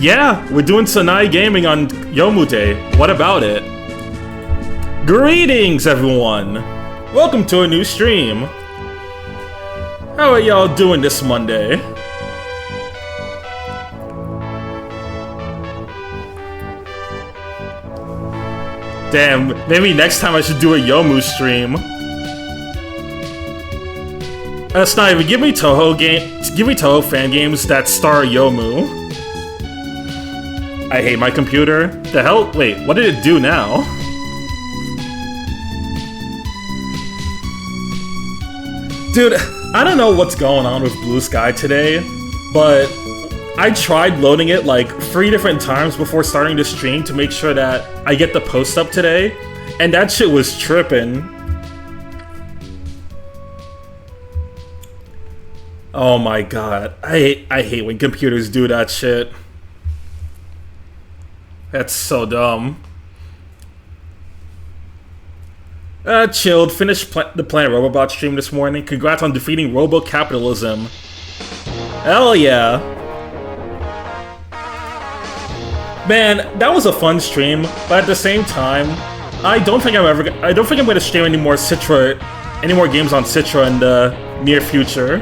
Yeah, we're doing Sanae Gaming on Yomu Day. What about it? Greetings, everyone! Welcome to a new stream. How are y'all doing this Monday? Damn, maybe next time I should do a Yomu stream. Snipe, give me Toho fan games that star Yomu. I hate my computer. The hell? Wait, what did it do now? Dude, I don't know what's going on with Blue Sky today, but I tried loading it like 3 different times before starting the stream to make sure that I get the post up today, and that shit was tripping. Oh my god, I hate when computers do that shit. That's so dumb. Chilled. Finished the Planet Robobot stream this morning. Congrats on defeating robo-capitalism. Hell yeah. Man, that was a fun stream, but at the same time, I don't think I'm going to stream any more games on Citra in the near future.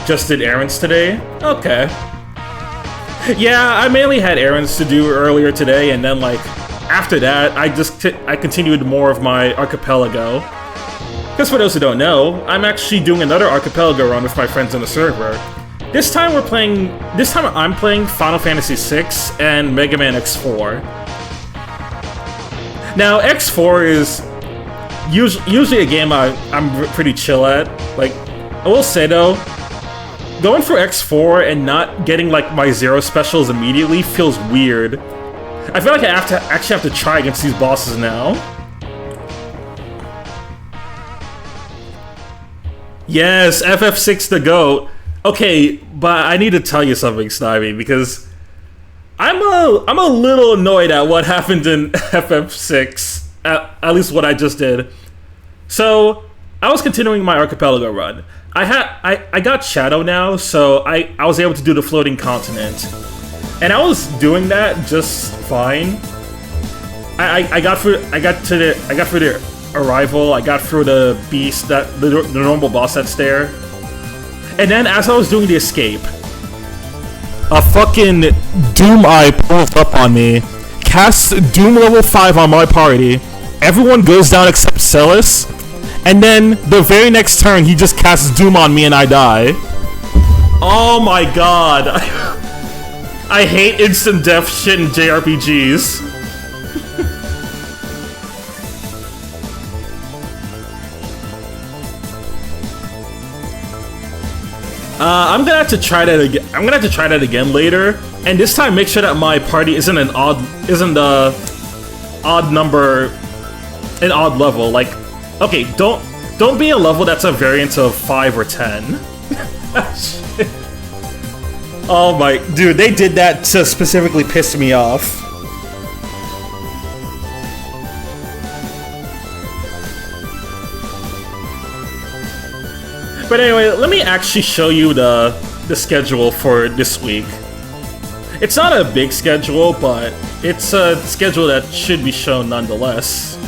Just did errands today? Okay. Yeah, I mainly had errands to do earlier today, and then like after that, I continued more of my archipelago. Because for those who don't know, I'm actually doing another archipelago run with my friends on the server. This time I'm playing Final Fantasy VI and Mega Man X4. Now, X4 is usually a game I'm pretty chill at. Like, I will say though, going for X4 and not getting like my Zero specials immediately feels weird. I feel like I actually have to try against these bosses now. Yes, FF6 the GOAT. Okay, but I need to tell you something, Snivy, because I'm a little annoyed at what happened in FF6, at least what I just did. So, I was continuing my archipelago run. I got Shadow now, so I was able to do the floating continent. And I was doing that just fine. I got through the arrival, I got through the beast, the normal boss that's there. And then as I was doing the escape, a fucking Doom Eye pulls up on me, casts Doom level 5 on my party, everyone goes down except Celis, and then the very next turn he just casts Doom on me and I die. Oh my god. I hate instant death shit in JRPGs. I'm gonna have to try that again. I'm gonna have to try that again later, and this time make sure that my party isn't an odd level. Like, okay, don't be a level that's a variant of 5 or 10. Oh my, dude, they did that to specifically piss me off. But anyway, let me actually show you the schedule for this week. It's not a big schedule, but it's a schedule that should be shown nonetheless.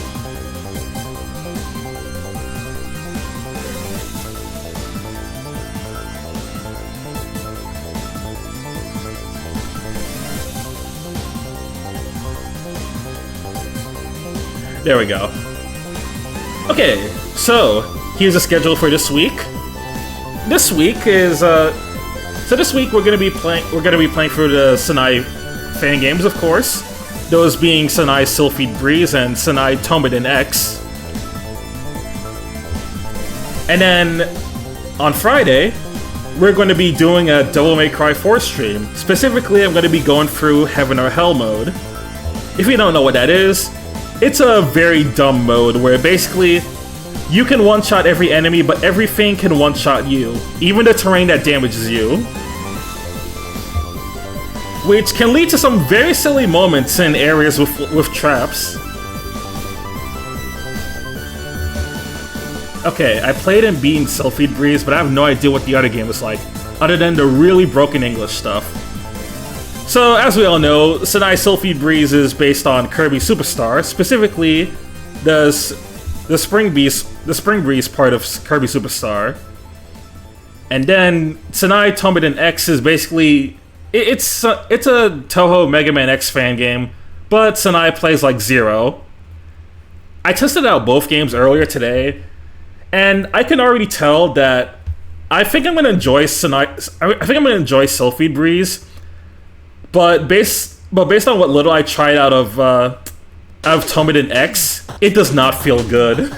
There we go. Okay, so here's the schedule for this week. This week is this week we're gonna be playing through the Sanae fan games, of course. Those being Sanae Sylphid Breeze and Sanae Tomodin X. And then on Friday, we're going to be doing a Devil May Cry 4 stream. Specifically, I'm going to be going through Heaven or Hell mode. If you don't know what that is, it's a very dumb mode where basically you can one-shot every enemy, but everything can one-shot you, even the terrain that damages you. Which can lead to some very silly moments in areas with traps. Okay, I played and beaten Sylphid Breeze, but I have no idea what the other game was like, other than the really broken English stuff. So, as we all know, Sanae Sylphid Breeze is based on Kirby Superstar, specifically the Spring Breeze part of Kirby Superstar. And then Sanae Tomiden X is basically it's a Toho Mega Man X fan game, but Sanae plays like Zero. I tested out both games earlier today, and I can already tell that I think I'm gonna enjoy Sylphid Breeze. But based on what little I tried out of Tomiden X, it does not feel good.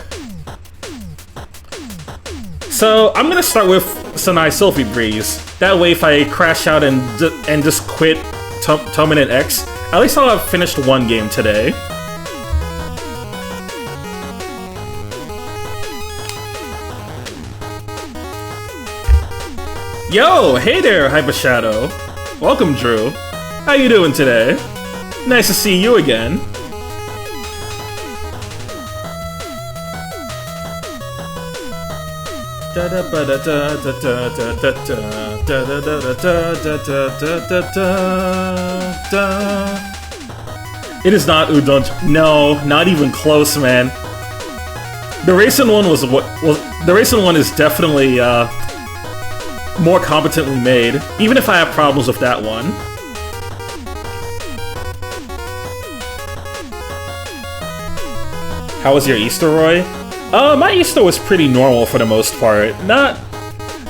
So I'm gonna start with Sanae Sylphid Breeze. That way, if I crash out and just quit Tomiden X, at least I'll have finished one game today. Yo, hey there, Hyper Shadow. Welcome, Drew. How you doing today? Nice to see you again. It is not Udon. No, not even close, man. The recent one the recent one is definitely more competently made, even if I have problems with that one. How was your Easter, Roy? My Easter was pretty normal for the most part. Not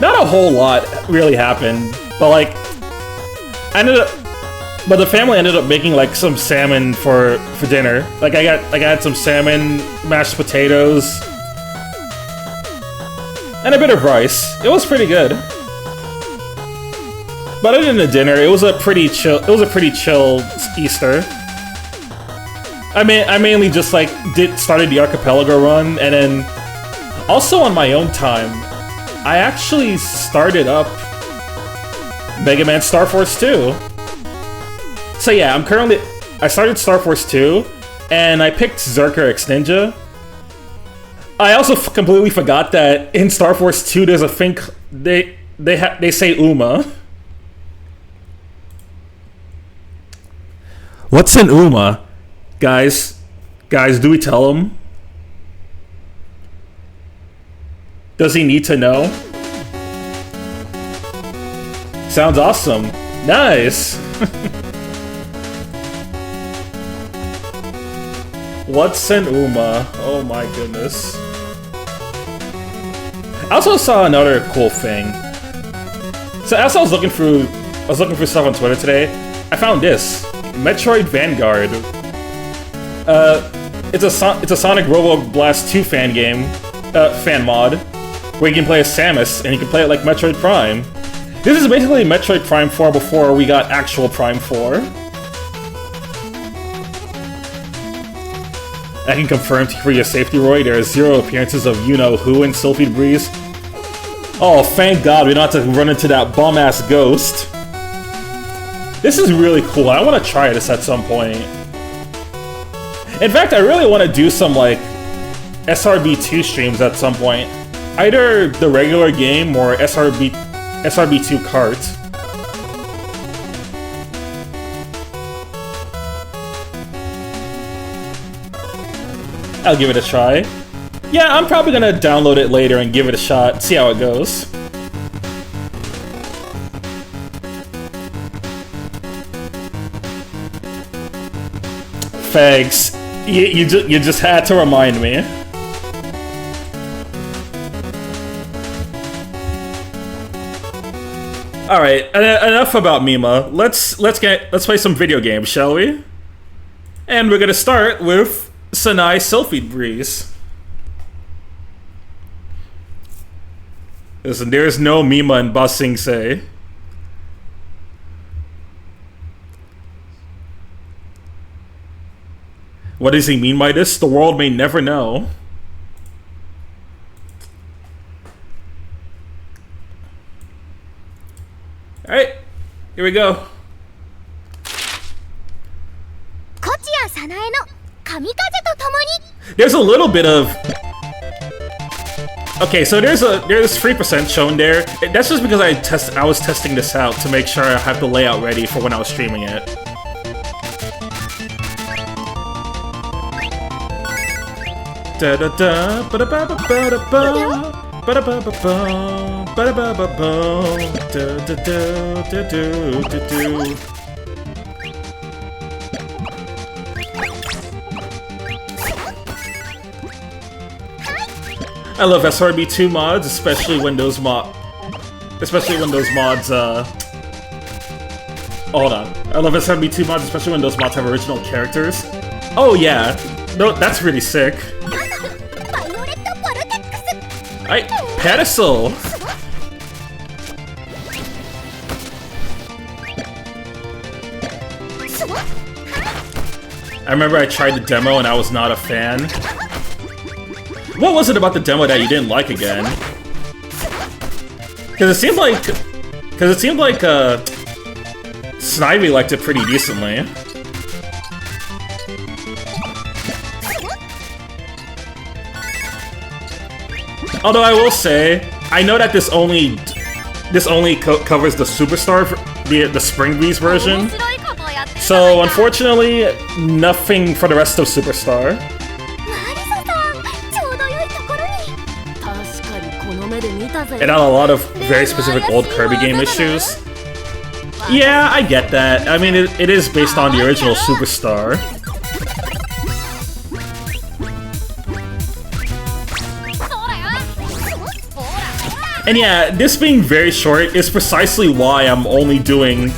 a whole lot really happened, but like, but the family ended up making like some salmon for dinner. Like I had some salmon, mashed potatoes, and a bit of rice. It was pretty good. But other than the dinner, it was a pretty chill Easter. I mainly just like started the archipelago run, and then also on my own time, I actually started up Mega Man Star Force 2. So yeah, I started Star Force 2, and I picked Zerker X Ninja. I also completely forgot that in Star Force 2 there's a thing they say Uma. What's an Uma? Guys, do we tell him? Does he need to know? Sounds awesome. Nice! What's an Uma? Oh my goodness. I also saw another cool thing. So as I was looking through stuff on Twitter today, I found this. Metroid Vanguard. It's a Sonic Robo Blast 2 fan game, fan mod, where you can play as Samus, and you can play it like Metroid Prime. This is basically Metroid Prime 4 before we got actual Prime 4. I can confirm for your safety, Roy, there are 0 appearances of you-know-who in Sylphid Breeze. Oh, thank God we don't have to run into that bum-ass ghost. This is really cool. I want to try this at some point. In fact, I really want to do some, like, SRB2 streams at some point. Either the regular game or SRB2 Kart. I'll give it a try. Yeah, I'm probably gonna download it later and give it a shot, see how it goes. Thanks. You just had to remind me. All right, enough about Mima. Let's play some video games, shall we? And we're gonna start with Sanae Sylphid Breeze. Listen, there's no Mima in Ba Sing Se. What does he mean by this? The world may never know. Alright, here we go. Kochiya Sanae no kamikaze to tomoni. There's a little bit of Okay, so there's 3% shown there. That's just because I was testing this out to make sure I have the layout ready for when I was streaming it. Da da da ba da ba ba ba da ba ba da ba ba ba ba ba ba da da da da da da. I love SRB2 mods, especially when those mods, hold on. I love SRB2 mods, especially when those mods have original characters. Oh yeah, no, that's really sick. Pedestal! I remember I tried the demo and I was not a fan. What was it about the demo that you didn't like again? Because it seemed like Snivy liked it pretty decently. Although I will say, I know that this only covers the Superstar, the Spring Breeze version. So unfortunately, nothing for the rest of Superstar. It had a lot of very specific old Kirby game issues. Yeah, I get that. I mean, it is based on the original Superstar. And yeah, this being very short is precisely why I'm doing 2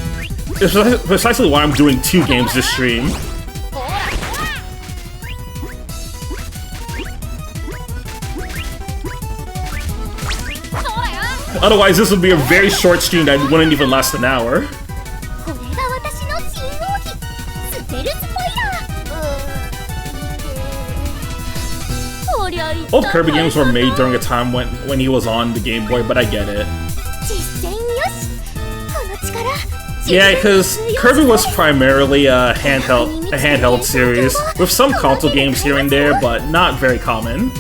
games this stream. Otherwise, this would be a very short stream that wouldn't even last an hour. Old Kirby games were made during a time when he was on the Game Boy, but I get it. Yeah, because Kirby was primarily a handheld series, with some console games here and there, but not very common.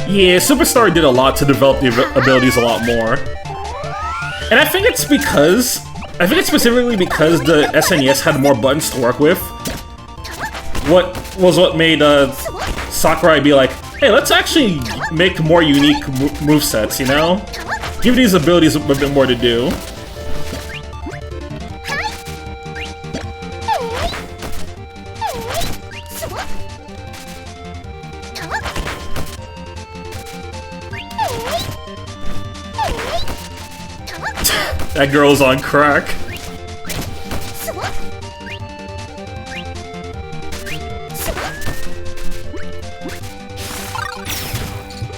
Yeah, Superstar did a lot to develop the abilities a lot more. And I think it's specifically because the SNES had more buttons to work with. What made Sakurai be like, hey, let's actually make more unique movesets, you know? Give these abilities a bit more to do. That girl's on crack.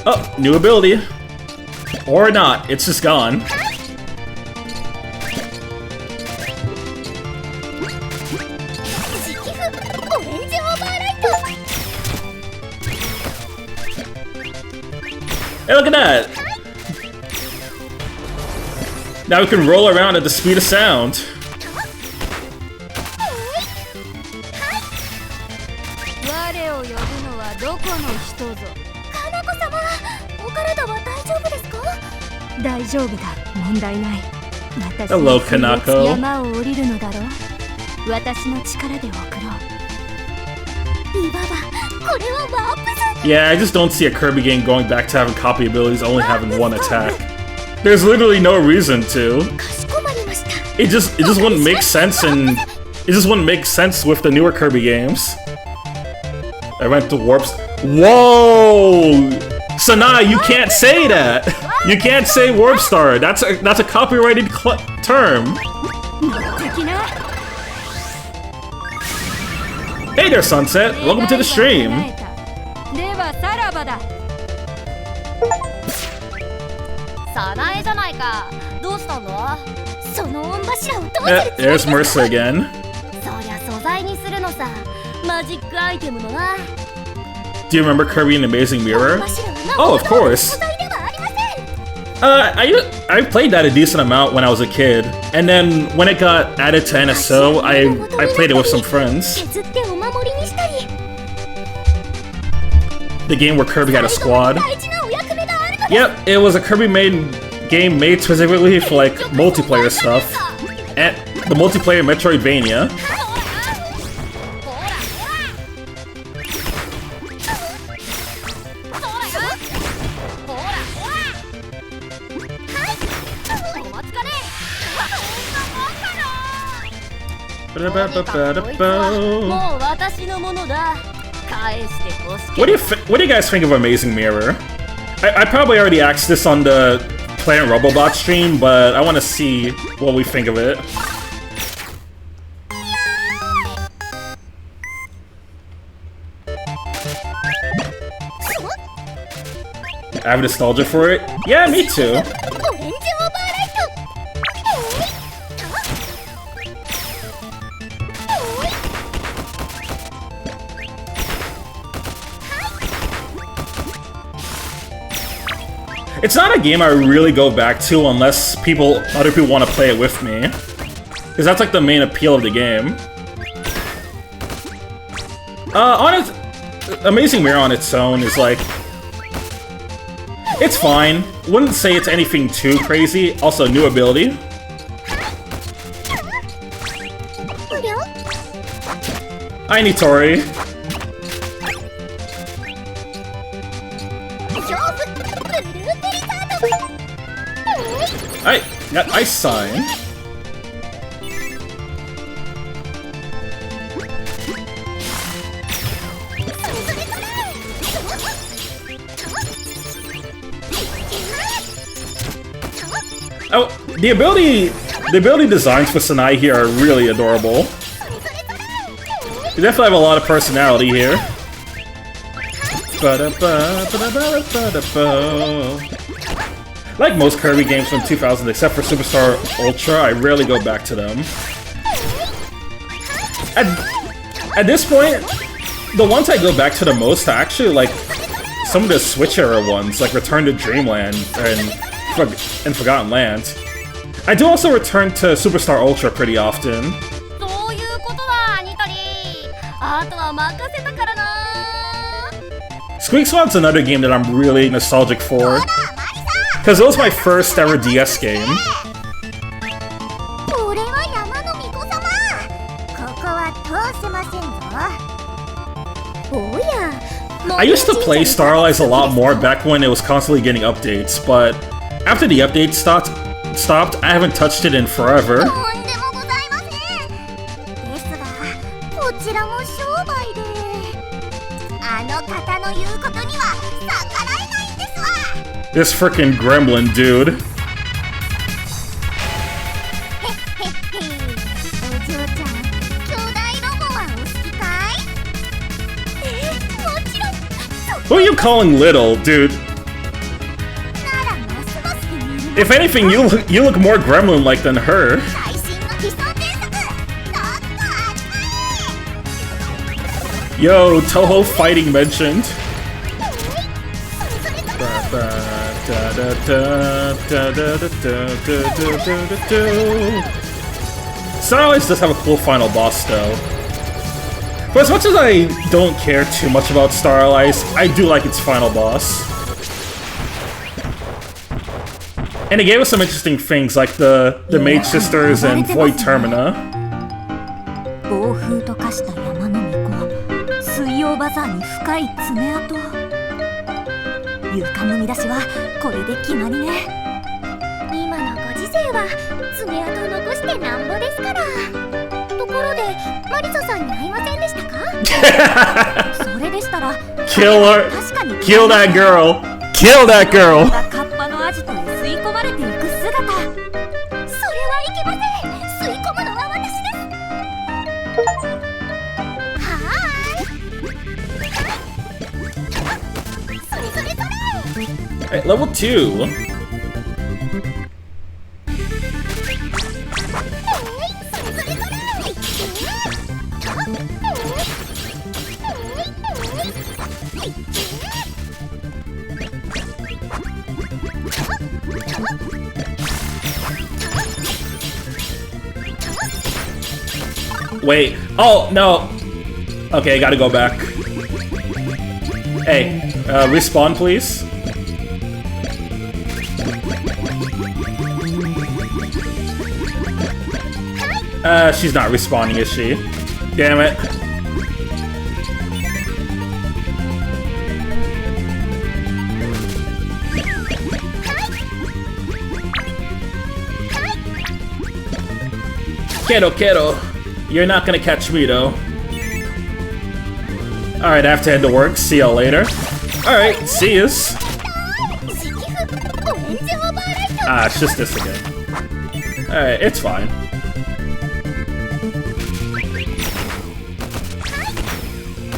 Oh, new ability. Or not, it's just gone. Hey, look at that! Now we can roll around at the speed of sound. Hello, Kanako. Yeah, I just don't see a Kirby game going back to having copy abilities only having one attack. There's literally no reason to. It just wouldn't make sense, and it just wouldn't make sense with the newer Kirby games. I went to warps. Whoa, Sanae, you can't say that. You can't say Warp Star. That's a copyrighted term. Hey there, Sunset. Welcome to the stream. There's Mercer again. Do you remember Kirby and the Amazing Mirror? Oh, of course. I played that a decent amount when I was a kid, and then when it got added to NSO, I played it with some friends. The game where Kirby had a squad. Yep, it was a Kirby-made game made specifically for like multiplayer stuff, and the multiplayer Metroidvania. What do you guys think of Amazing Mirror? I probably already asked this on the Planet Robobot stream, but I want to see what we think of it. I have nostalgia for it? Yeah, me too. It's not a game I really go back to unless other people want to play it with me. Because that's like the main appeal of the game. Amazing Mirror on its own is like... It's fine. Wouldn't say it's anything too crazy. Also, new ability. Hi, Nitori. I got Ice Sign. Oh, the ability designs for Sanae here are really adorable. You definitely have a lot of personality here. Like most Kirby games from 2000, except for Superstar Ultra, I rarely go back to them. At this point, the ones I go back to the most are actually like some of the Switch era ones, like Return to Dreamland and Forgotten Land. I do also return to Superstar Ultra pretty often. Squeak Squad's another game that I'm really nostalgic for, because it was my first ever DS game. I used to play Starlight a lot more back when it was constantly getting updates, but after the update stopped, I haven't touched it in forever. This frickin' gremlin, dude. Who are you calling little, dude? If anything, you look more gremlin-like than her. Yo, Toho fighting mentioned. Starlight does have a cool final boss, though. But as much as I don't care too much about Starlight, I do like its final boss. And it gave us some interesting things, like the Mage Sisters and Void Termina. Kill her! Kill that girl! Kill that girl! Alright, level 2. Wait. Oh, no. Okay, gotta go back. Hey, respawn, please. She's not respawning, is she? Damn it. Kiddo. You're not gonna catch me, though. Alright, I have to head to work. See y'all later. Alright, see yous. Ah, it's just this again. Alright, it's fine.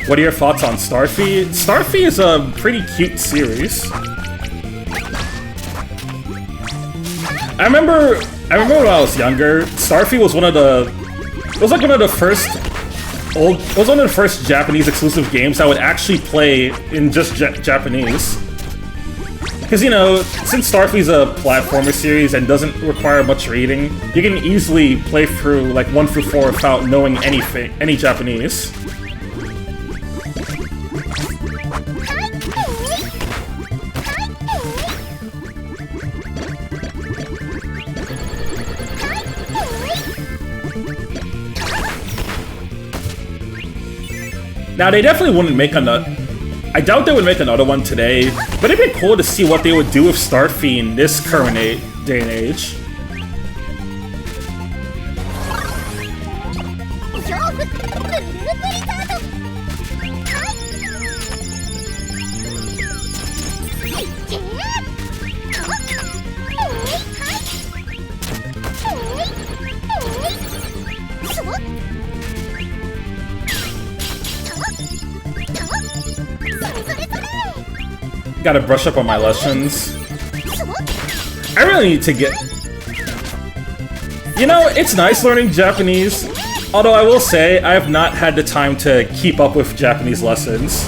What are your thoughts on Starfy? Starfy is a pretty cute series. I remember when I was younger, Starfy was one of the first Japanese exclusive games I would actually play in just Japanese. Because, you know, since Starfy's a platformer series and doesn't require much reading, you can easily play through like 1 through 4 without knowing any Japanese. Now, they definitely wouldn't make another... I doubt they would make another one today, but it'd be cool to see what they would do with Starfy in this current day and age. Gotta brush up on my lessons. I really need to get... You know, it's nice learning Japanese, although I will say I have not had the time to keep up with Japanese lessons.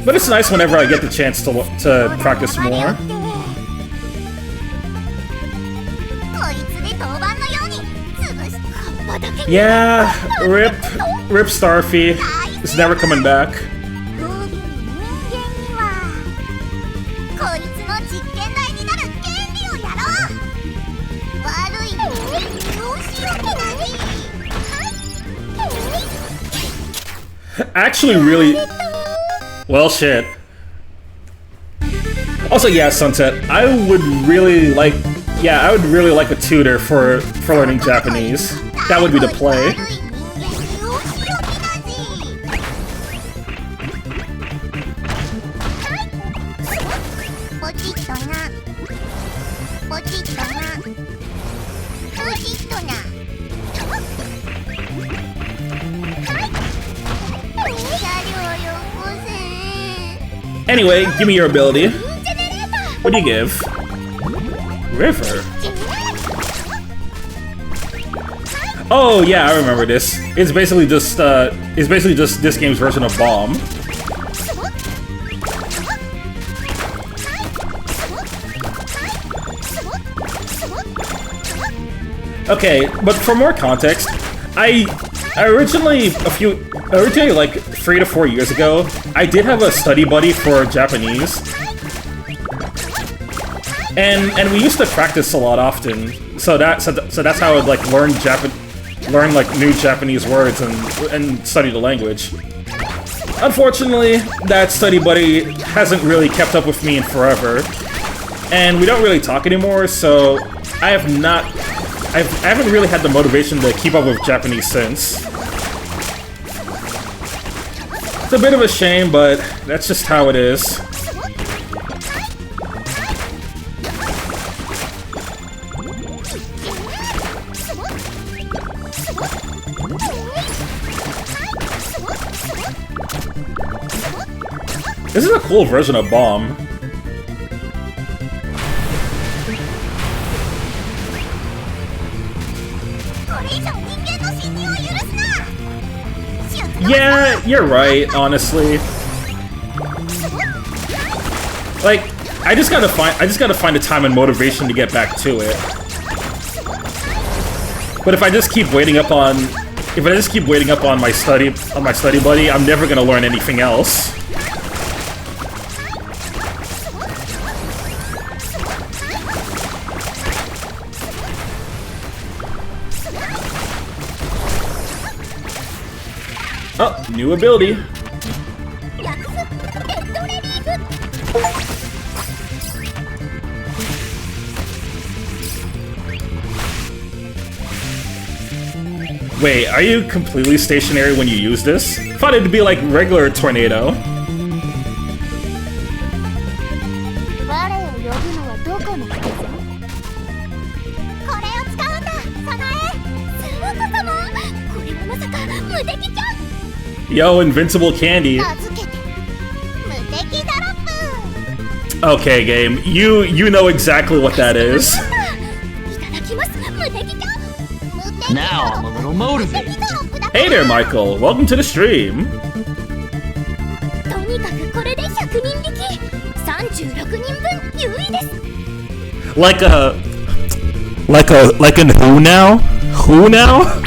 But it's nice whenever I get the chance to practice more. Yeah, rip Starfy. It's never coming back. Actually, really... Well, shit. Also, yeah, Sunset, I would really like a tutor for learning Japanese. That would be the play. Anyway, give me your ability. What do you give? River. Oh yeah, I remember this. It's basically just this game's version of Bomb. Okay, but for more context, I originally like 3 to 4 years ago, I did have a study buddy for Japanese, and we used to practice a lot often. So that's how I would like learn like new Japanese words and study the language. Unfortunately, that study buddy hasn't really kept up with me in forever, and we don't really talk anymore. So I haven't really had the motivation to keep up with Japanese since. It's a bit of a shame, but that's just how it is. This is a cool version of Bomb. Yeah, you're right, honestly. Like, I just gotta find the time and motivation to get back to it. But if I just keep waiting up on my study buddy, I'm never gonna learn anything else. Oh, new ability. Wait, are you completely stationary when you use this? I thought it'd be like regular tornado. Yo, invincible candy. Okay, game. You know exactly what that is. Now I'm a little motivated. Hey there, Michael. Welcome to the stream. Like an who now? Who now?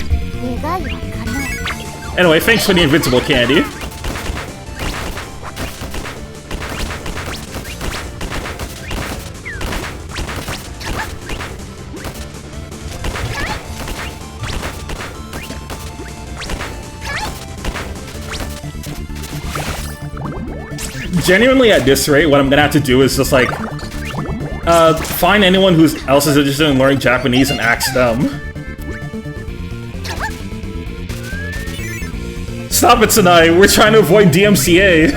Anyway, thanks for the invincible candy. Genuinely, at this rate, what I'm gonna have to do is just like find anyone who else is interested in learning Japanese and ask them. Stop it, Sanae! We're trying to avoid DMCA!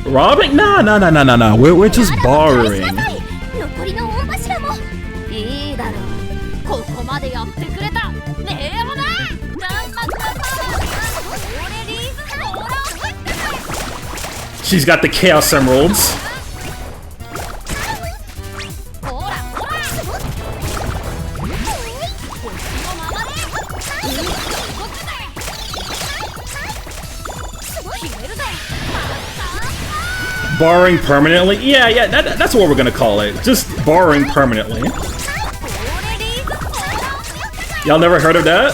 Robbing? Nah. We're just borrowing. She's got the Chaos Emeralds. Borrowing permanently? Yeah, that's what we're gonna call it. Just borrowing permanently. Y'all never heard of that?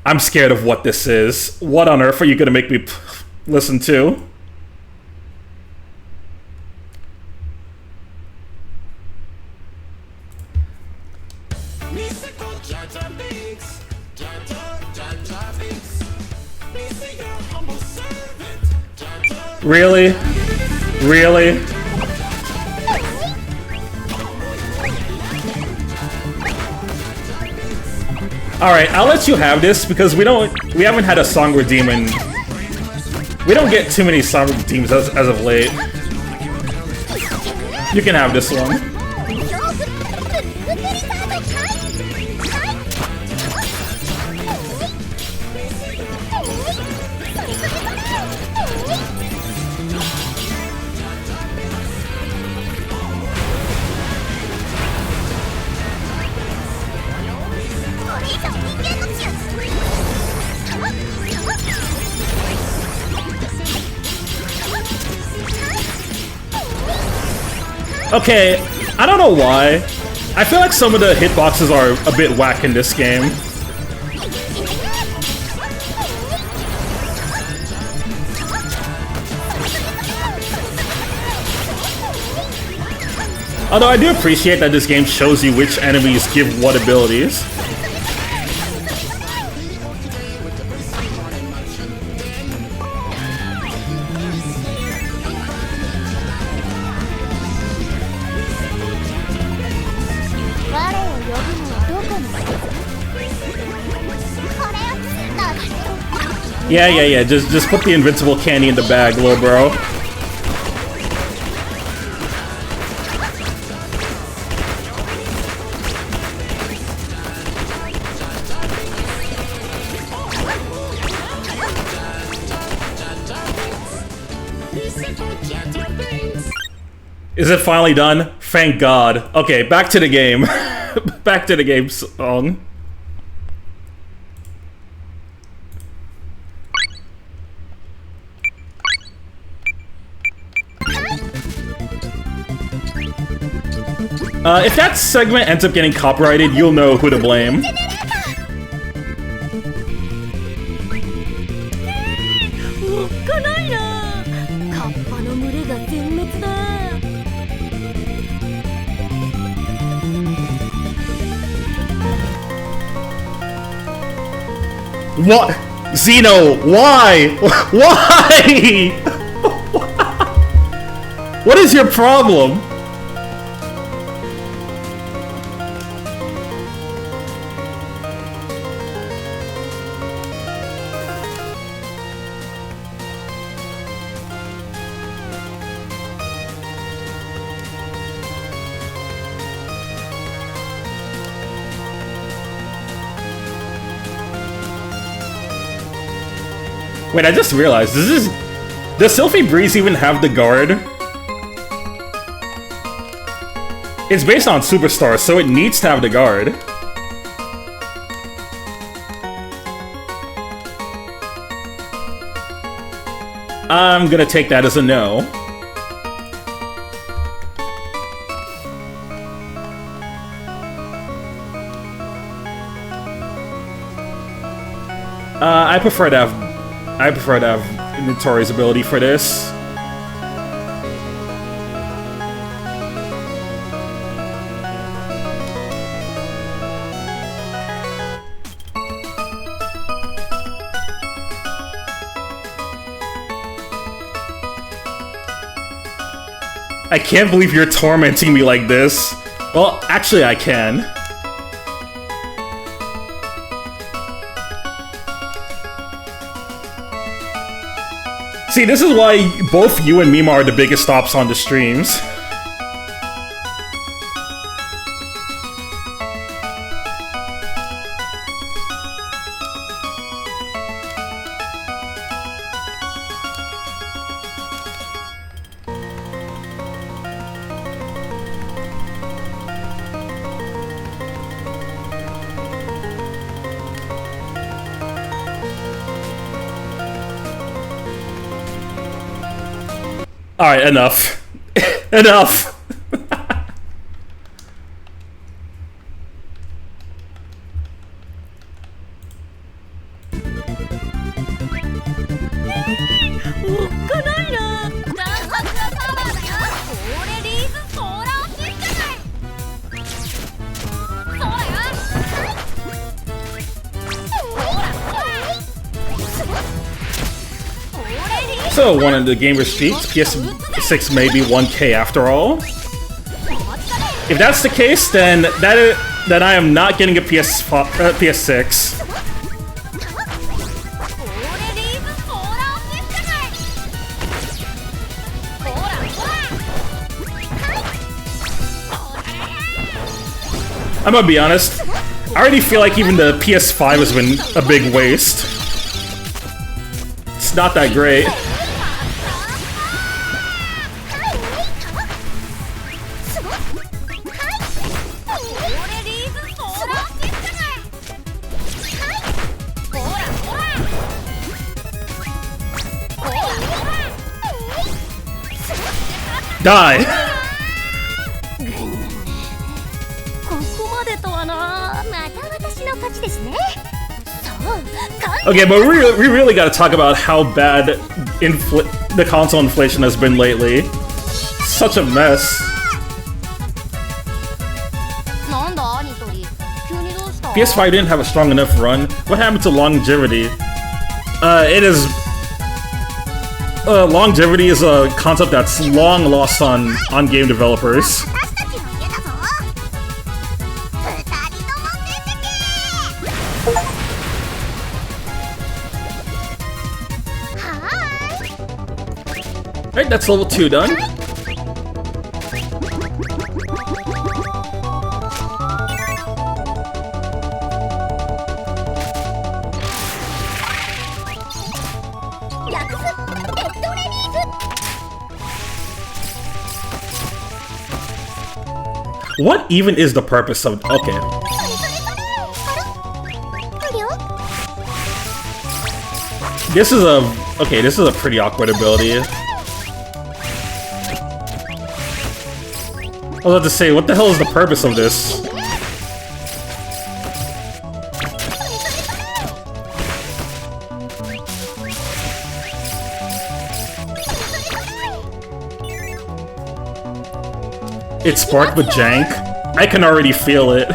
I'm scared of what this is. What on earth are you gonna make me listen to? Really? Really? Alright, I'll let you have this because we haven't had a song redeem in... We don't get too many song redeems as of late. You can have this one. Okay, I don't know why. I feel like some of the hitboxes are a bit whack in this game. Although I do appreciate that this game shows you which enemies give what abilities. Yeah. Just put the invincible candy in the bag, little bro. Is it finally done? Thank God. Okay, back to the game. Back to the game song. If that segment ends up getting copyrighted, you'll know who to blame. What? Zeno, why? Why? What is your problem? Wait, I just realized, does Sylphie Breeze even have the guard? It's based on Superstar, so it needs to have the guard. I'm gonna take that as a no. I prefer to have Notori's ability for this. I can't believe you're tormenting me like this. Well, actually I can. See, this is why both you and Mima are the biggest stops on the streams. Alright, enough. Enough! So, one of the gamer streaks, PS6 may be 1K after all. If that's the case, then I am not getting a PS6. I'm gonna be honest, I already feel like even the PS5 has been a big waste. It's not that great. Die! Okay, but we really gotta talk about how bad the console inflation has been lately. Such a mess. PS5 didn't have a strong enough run. What happened to longevity? Longevity is a concept that's long lost on game developers. Alright, that's level 2 done. What even is the purpose of... Okay. This is a... Okay, this is a pretty awkward ability. I was about to say, what the hell is the purpose of this? It's sparked with jank. I can already feel it.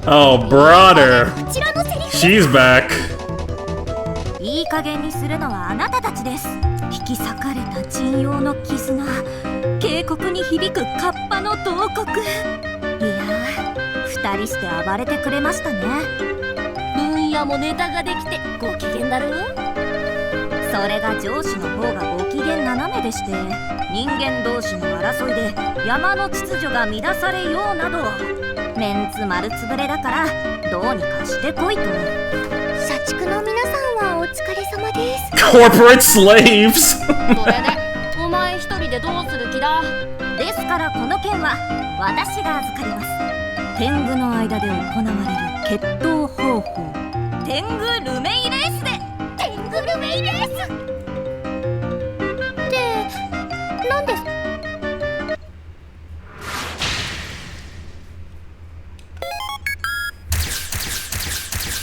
Oh, brother. She's back. いい加減にするのはあなたたちです。引き裂かれた珍用の絆、渓谷に響くカッパの慟哭。いやー、二人して暴れてくれましたね。分野もネタができてご機嫌だろ。それが上司の方がご機嫌斜めでして、人間同士の争いで山の秩序が乱されようなど、メンツ丸つぶれだからどうにかしてこいと。社畜の皆さんはお疲れ様です。Corporate slaves! それで、お前一人でどうする気だ？ですからこの件は私が預かります。天狗の間で行われる決闘方法、天狗ルメイレースで。天狗ルメイレースって何ですか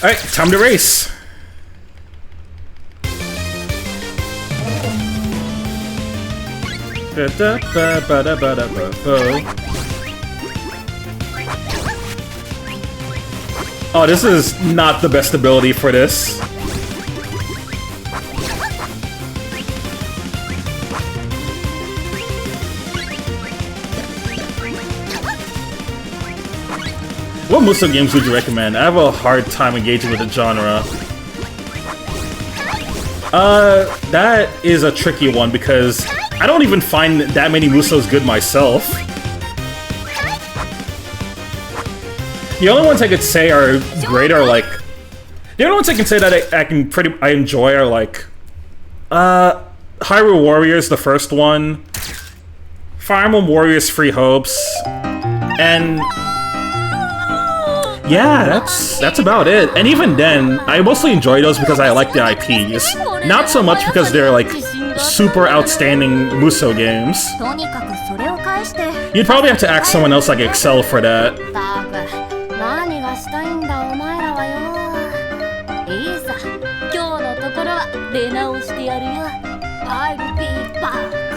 ？Alright, time to race. Oh, this is not the best ability for this. What Muso games would you recommend? I have a hard time engaging with the genre. That is a tricky one because I don't even find that many Musos good myself. The only ones I could say are great are like... The only ones I can say that I enjoy are like... Hyrule Warriors, the first one. Fire Emblem Warriors Free Hopes. And... yeah, that's about it. And even then, I mostly enjoy those because I like the IPs. Not so much because they're like super outstanding Muso games. You'd probably have to ask someone else like Excel for that.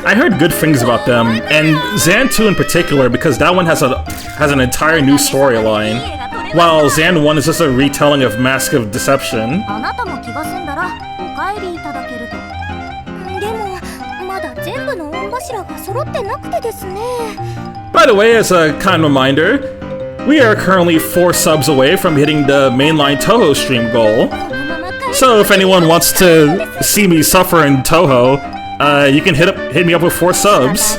I heard good things about them, and Zan 2 in particular because that one has an entire new storyline. While Zan 1 is just a retelling of Mask of Deception. By the way, as a kind reminder, we are currently 4 subs away from hitting the mainline Toho stream goal. So if anyone wants to see me suffer in Toho, you can hit me up with 4 subs.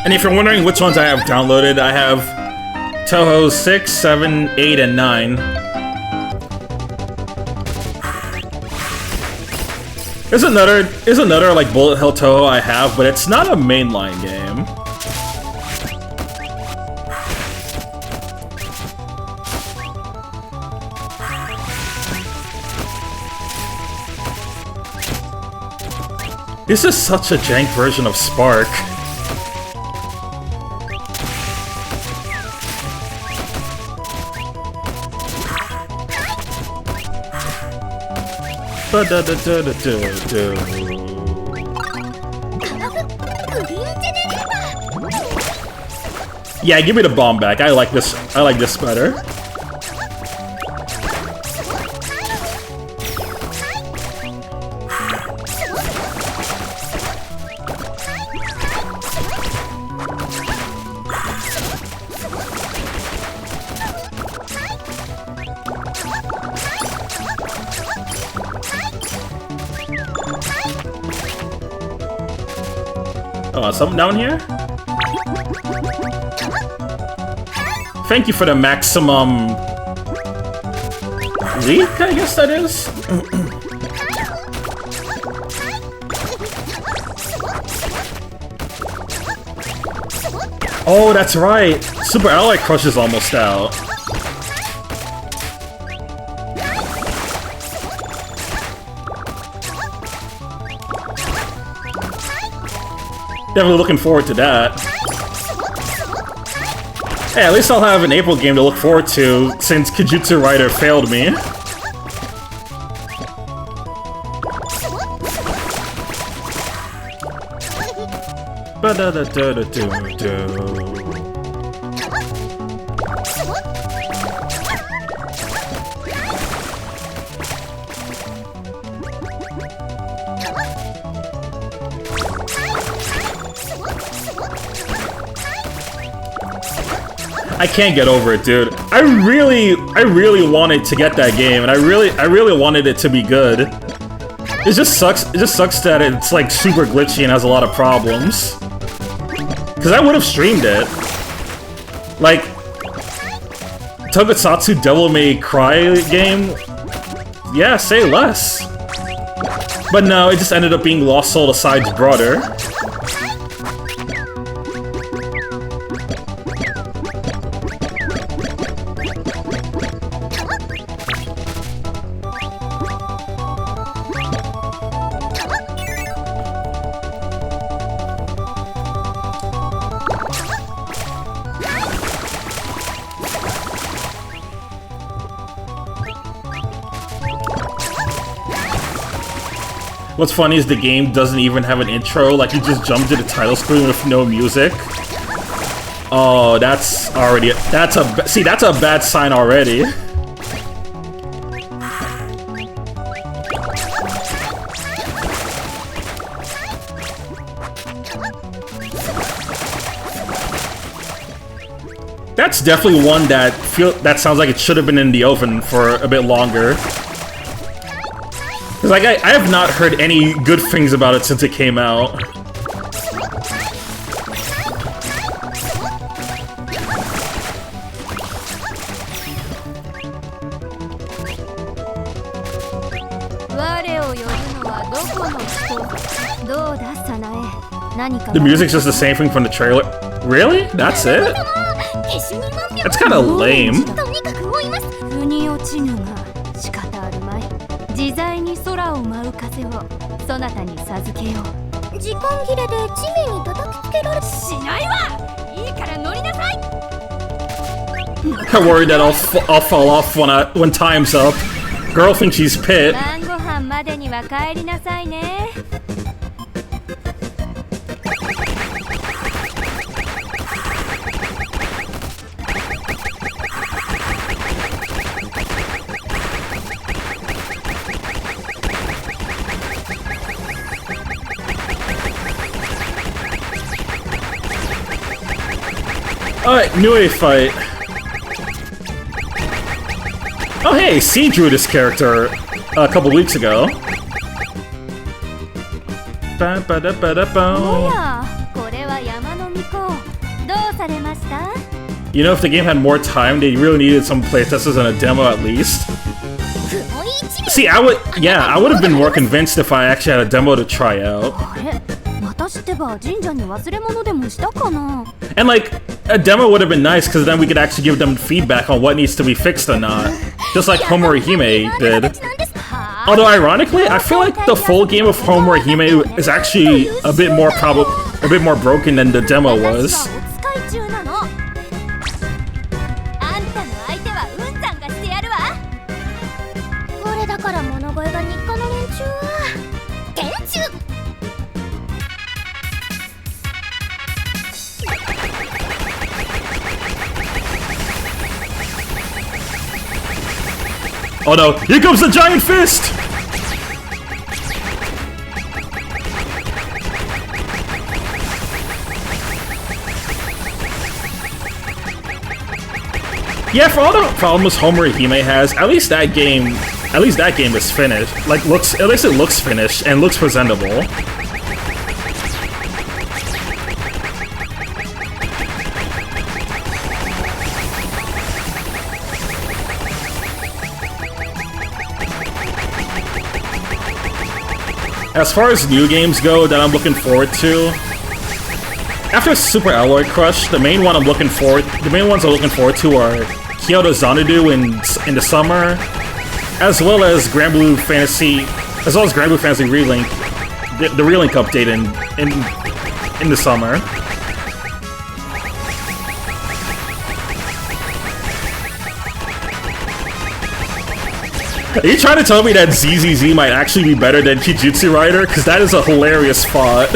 And if you're wondering which ones I have downloaded, I have Toho 6, 7, 8, and 9. There's another like bullet hell Toho I have, but it's not a mainline game. This is such a jank version of Spark. Yeah, give me the bomb back. I like this better. Oh, something down here? Thank you for the maximum leak, I guess that is? Oh, that's right! Super Alloy Crush is almost out. Definitely looking forward to that. Hey, at least I'll have an April game to look forward to, since Kajutsu Rider failed me. Ba-da-da-da-da-do-do. I can't get over it, dude. I really wanted to get that game, and I really wanted it to be good. It just sucks that it's like super glitchy and has a lot of problems. Cause I would have streamed it. Like Tokusatsu Devil May Cry game? Yeah, say less. But no, it just ended up being Lost Soul Aside's brother. What's funny is the game doesn't even have an intro, like you just jump to the title screen with no music. Oh, that's already that's a bad sign already. That's definitely one that sounds like it should have been in the oven for a bit longer. Cause like I have not heard any good things about it since it came out. The music's just the same thing from the trailer. Really? That's it? That's kind of lame. I'm worried that I'll fall off when time's up. Girl thinks she's pit. Alright, new A fight. Oh hey, C drew this character a couple weeks ago. You know, if the game had more time, they really needed some playtesters and a demo at least. See, I would have been more convinced if I actually had a demo to try out. And like, a demo would have been nice, because then we could actually give them feedback on what needs to be fixed or not. Just like Homura Hime did. Although ironically, I feel like the full game of Homura Hime is actually a bit more broken than the demo was. Oh no, here comes the giant fist! Yeah, for all the problems Homura Hime has, at least that game is finished. Like, at least it looks finished and looks presentable. As far as new games go that I'm looking forward to, after Super Alloy Crush, the main ones I'm looking forward to are Kyoto Xanadu in the summer, as well as Grand Blue Fantasy Relink, the Relink update in the summer. Are you trying to tell me that ZZZ might actually be better than Kijutsu Rider? Because that is a hilarious spot.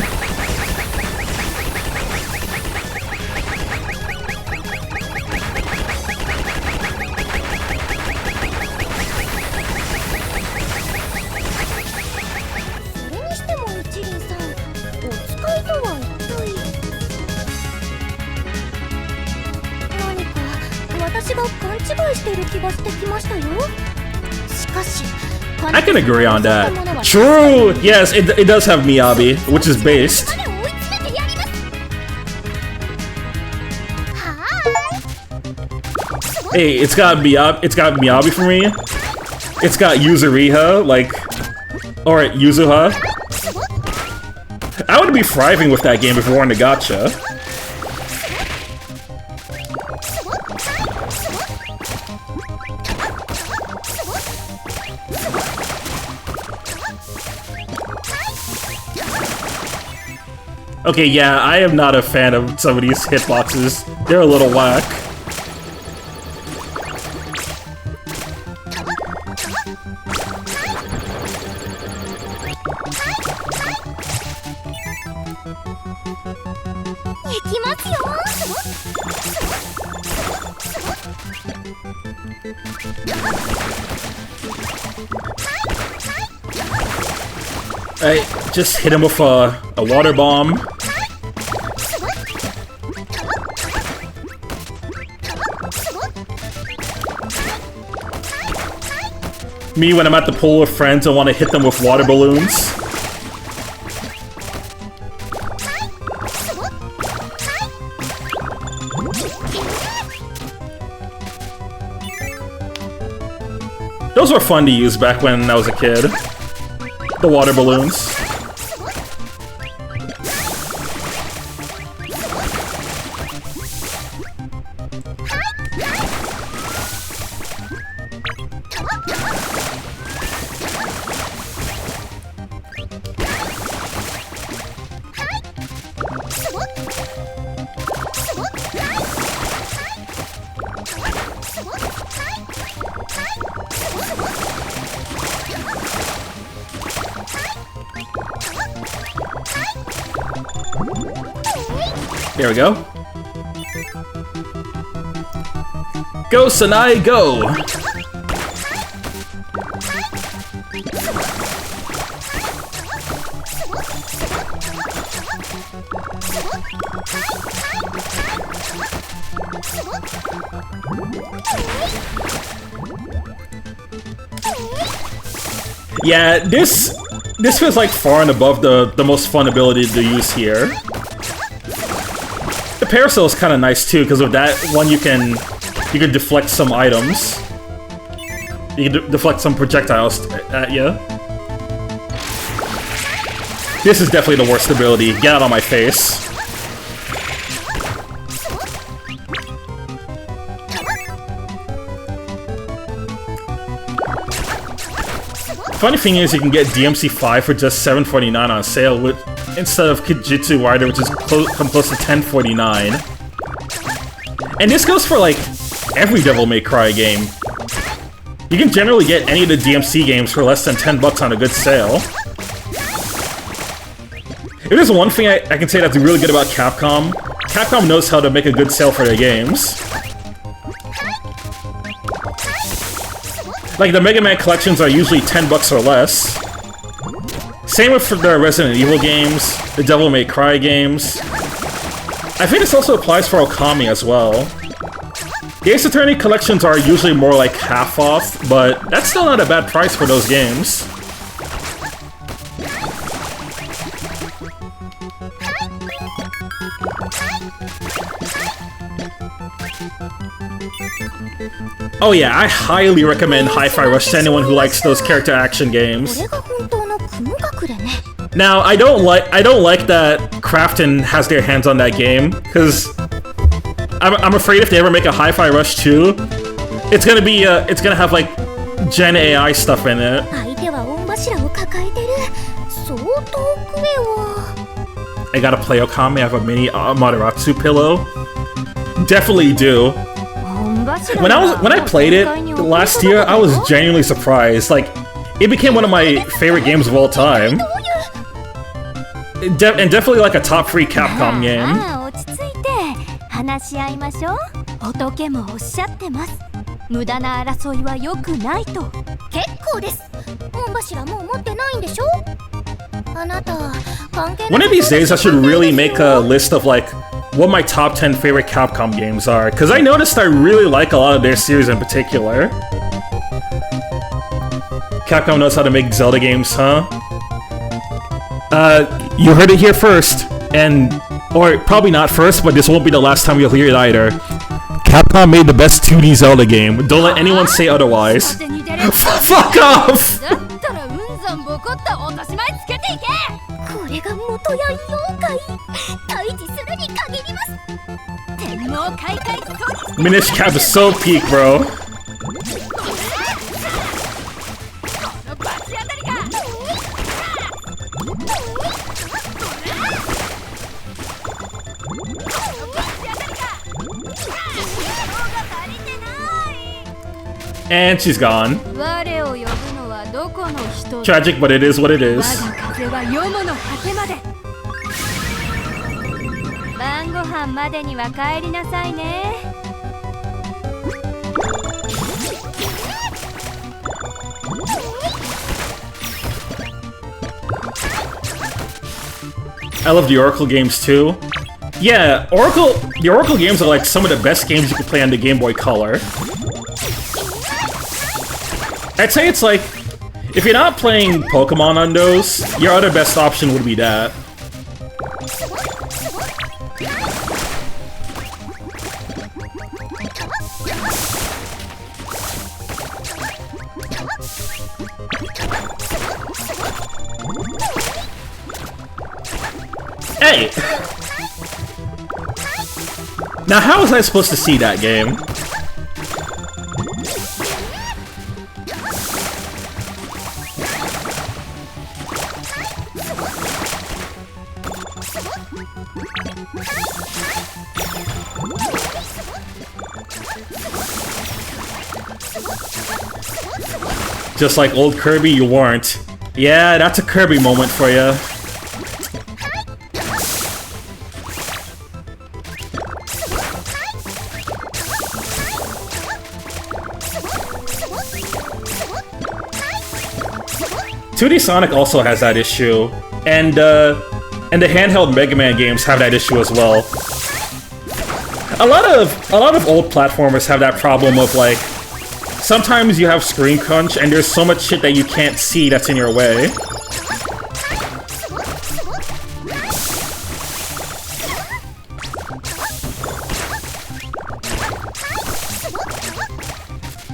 I can agree on that. True! Yes, it does have Miyabi, which is based. Hey, it's got Miyabi for me. It's got Yuzuriha, or Yuzuha. I would be thriving with that game if it weren't a gacha. Okay, yeah, I am not a fan of some of these hitboxes. They're a little whack. I just hit him with a water bomb. Me when I'm at the pool with friends, I want to hit them with water balloons. Those were fun to use back when I was a kid. The water balloons. There we go. Go, Sanae, go! Yeah, this feels like far and above the most fun ability to use here. The Parasail is kind of nice too, because with that one you can deflect some items. You can deflect some projectiles at you. This is definitely the worst ability. Get out of my face. Funny thing is, you can get DMC5 for just $7.49 on sale instead of Kijutsu Rider, which is come close to $10.49. And this goes for like every Devil May Cry game. You can generally get any of the DMC games for less than $10 on a good sale. If there's one thing I can say that's really good about Capcom, Capcom knows how to make a good sale for their games. Like, the Mega Man collections are usually $10 or less. Same with the Resident Evil games, the Devil May Cry games. I think this also applies for Okami as well. The Ace Attorney collections are usually more like half off, but that's still not a bad price for those games. Oh yeah, I highly recommend Hi-Fi Rush to anyone who likes those character action games. くれね。 Now, I don't like that Krafton has their hands on that game, because I'm afraid if they ever make a Hi-Fi Rush 2, it's gonna have like Gen AI stuff in it. 相手は御柱を抱えてる。相当クエを。 I gotta play Okami, I have a mini Amaterasu pillow. Definitely do. When I played it last year, I was genuinely surprised. Like, it became one of my favorite games of all time. And definitely like a top 3 Capcom game. 落ち着いて話し合いましょう。仏もおっしゃってます。無駄な争いは良くないと。結構です。御柱もう持ってないんでしょ。あなた関係ない。 One of these days, I should really make a list of like what my top 10 favorite Capcom games are, because I noticed I really like a lot of their series in particular. Capcom knows how to make Zelda games, huh? You heard it here first, or probably not first, but this won't be the last time you'll hear it either. Capcom made the best 2D Zelda game. Don't let anyone say otherwise. Fuck off! だったら雲山ボコった落とし前つけていけ。これが元ヤン妖怪。退治するに限ります。天皇開会そうに。 Minish Cap is so peak, bro. 罰当たりか。 And she's gone. 我を呼ぶのはどこの人。 Tragic, but it is what it 我 is. が風は読むの果てまで。晩ご飯までには帰りなさいね。 I love the Oracle games too. Yeah, the Oracle games are like some of the best games you could play on the Game Boy Color. I'd say it's like, if you're not playing Pokemon on those, your other best option would be that. Hey! Now how was I supposed to see that game? Just like old Kirby, you weren't. Yeah, that's a Kirby moment for you. "2D Sonic" also has that issue, and the handheld Mega Man games have that issue as well. A lot of old platformers have that problem of like, sometimes you have screen crunch and there's so much shit that you can't see that's in your way.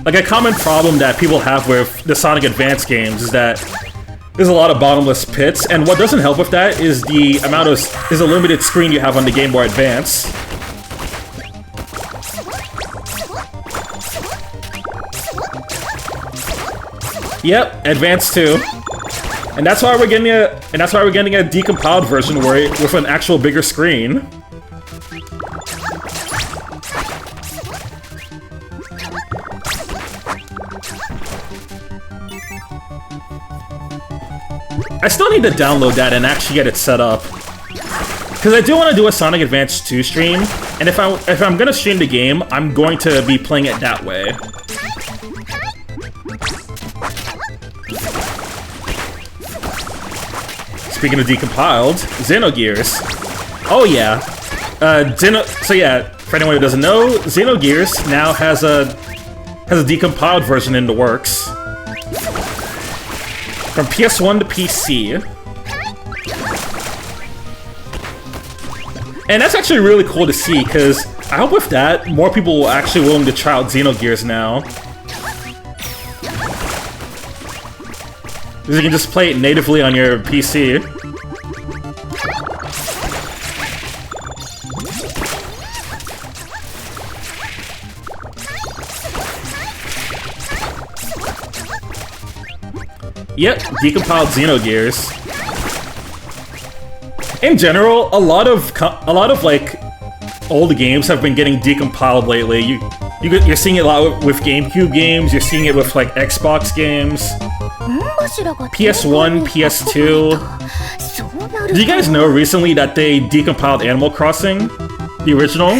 Like, a common problem that people have with the Sonic Advance games is that there's a lot of bottomless pits, and what doesn't help with that is the limited screen you have on the Game Boy Advance. Yep, Advance 2. And that's why we're getting a decompiled version with an actual bigger screen. I still need to download that and actually get it set up, because I do want to do a Sonic Advance 2 stream, and if I'm gonna stream the game, I'm going to be playing it that way. Speaking of decompiled, Xenogears. Oh yeah, so yeah, for anyone who doesn't know, Xenogears now has a decompiled version in the works. From PS1 to PC. And that's actually really cool to see, because I hope with that, more people will actually willing to try out Xenogears now. Because you can just play it natively on your PC. Yep, decompiled Xenogears. In general, a lot of like old games have been getting decompiled lately. You're seeing it a lot with GameCube games. You're seeing it with like Xbox games, PS1, PS2. Did you guys know recently that they decompiled Animal Crossing, the original?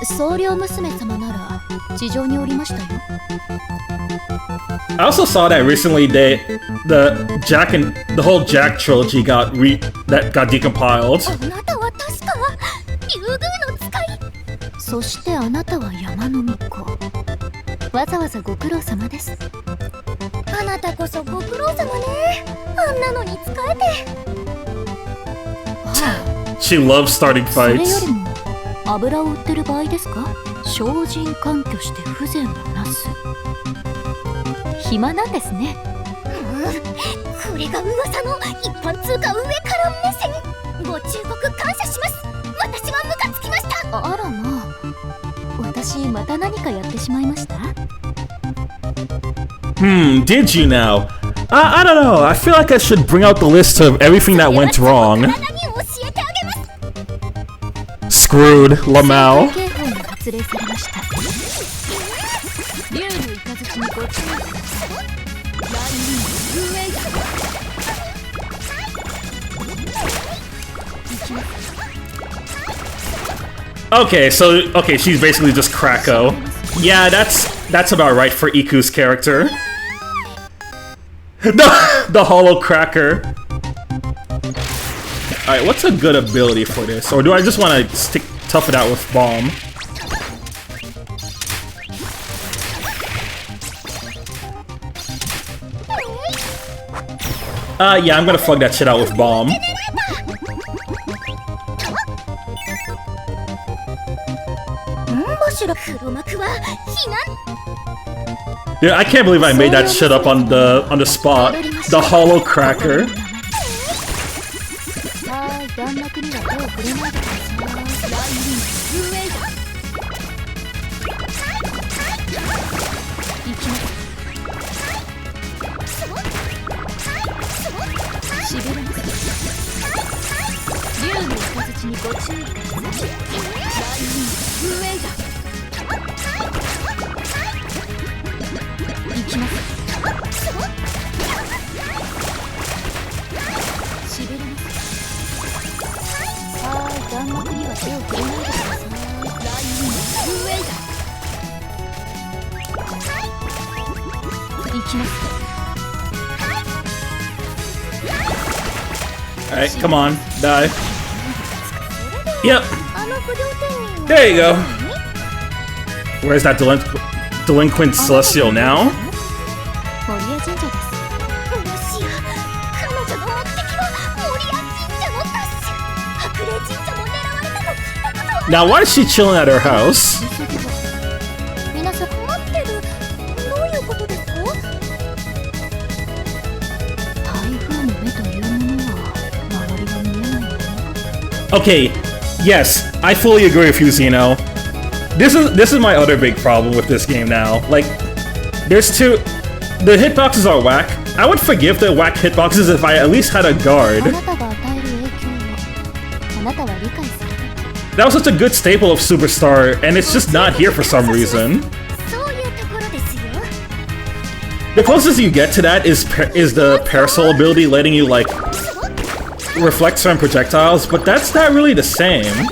僧侶娘様なら地上におりましたよ。I also saw that recently the whole Jack trilogy got decompiled. あなたは確か竜宮の使い。そしてあなたは山の巫女。わざわざご苦労様です。あなたこそご苦労様ね。あんなのに使えて。She loves starting それよ fights. りも油を売ってる場合ですか？精進環境して風情もなす。暇なんですね。これが噂の一般通貨上から目線。ご忠告感謝します。私はムカつきました。あらまあ、私また何かやってしまいました？ Did you now? I don't know. I feel like I should bring out the list of everything that went wrong. Screwed, Lamau. Okay, she's basically just Krako. Yeah, that's about right for Iku's character. The Hollow Cracker. Alright, what's a good ability for this? Or do I just want to tough it out with Bomb? Yeah, I'm gonna fuck that shit out with Bomb. Dude, I can't believe I made that shit up on the spot. The Hollow Cracker. Alright, come on, die. Yep. There you go. Where's that delinquent Celestial now? Now, why is she chilling at her house? Okay, yes, I fully agree with you, Zeno. This is my other big problem with this game now. Like, the hitboxes are whack. I would forgive the whack hitboxes if I at least had a guard. That was such a good staple of Superstar, and it's just not here for some reason. The closest you get to that is the Parasol ability letting you, like, reflect certain projectiles, but that's not really the same.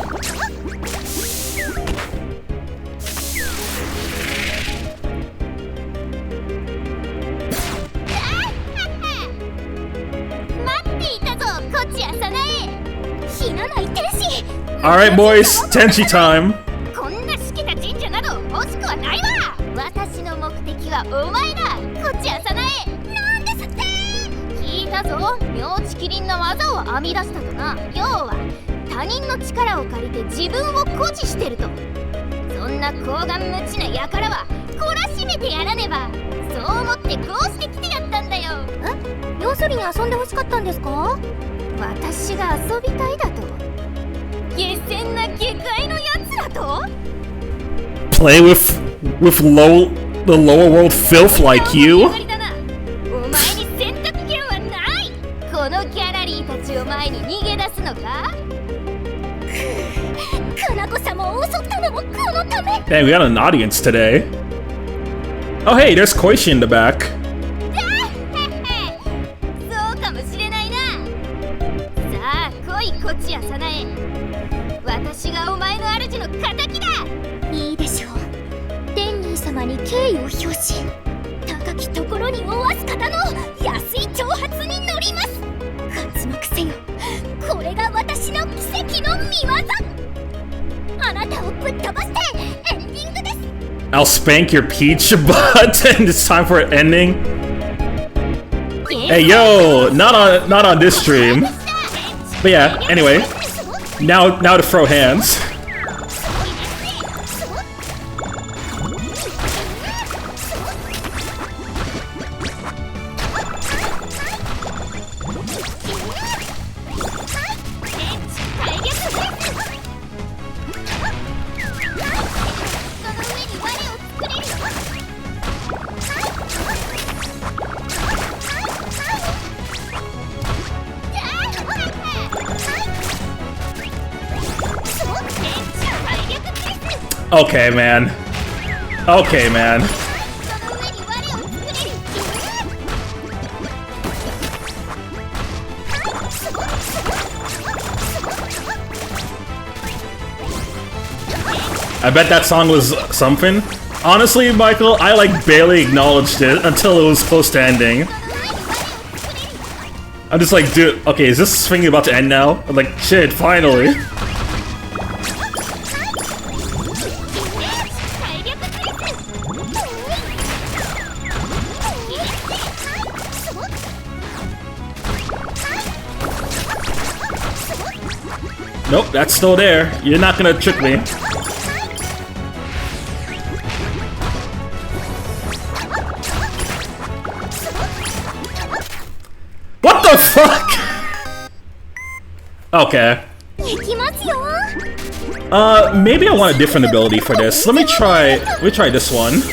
Alright boys, Tenchi time! 他人の力を借りて自分を誇示してると。そんな厚顔無知な輩は懲らしめてやらねば。そう思ってこうして来てやったんだよ。え、要するに遊んでほしかったんですか？私が遊びたいだと？下賤な下界のやつだと？ Play with the lower world filth like you? お前に選択権はない。このギャラリーたちを前に逃げ出すのか？かなこ様を襲ったのもこのため。 Dang, we got an audience today. Oh hey, there's Kochiya in the back. そうかもしれないな。さあ来いこちやさなえ。私がお前の主の敵だ。いいでしょう。天人様に敬意を表し、高きところにおわす方の安い挑発に乗ります。発目せよ。これが私の奇跡の見業。あなたをぶっ飛ばしてエンディングです。 I'll spank your peach butt and it's time for an ending. Hey yo, not on this stream. But yeah, anyway. Now to throw hands. Okay, man. Okay, man. I bet that song was something. Honestly, Michael, I like barely acknowledged it until it was close to ending. I'm just like, dude, okay, is this thing about to end now? I'm like, shit, finally. Nope, that's still there. You're not gonna trick me. What the fuck? Okay. Maybe I want a different ability for this. Let me try this one.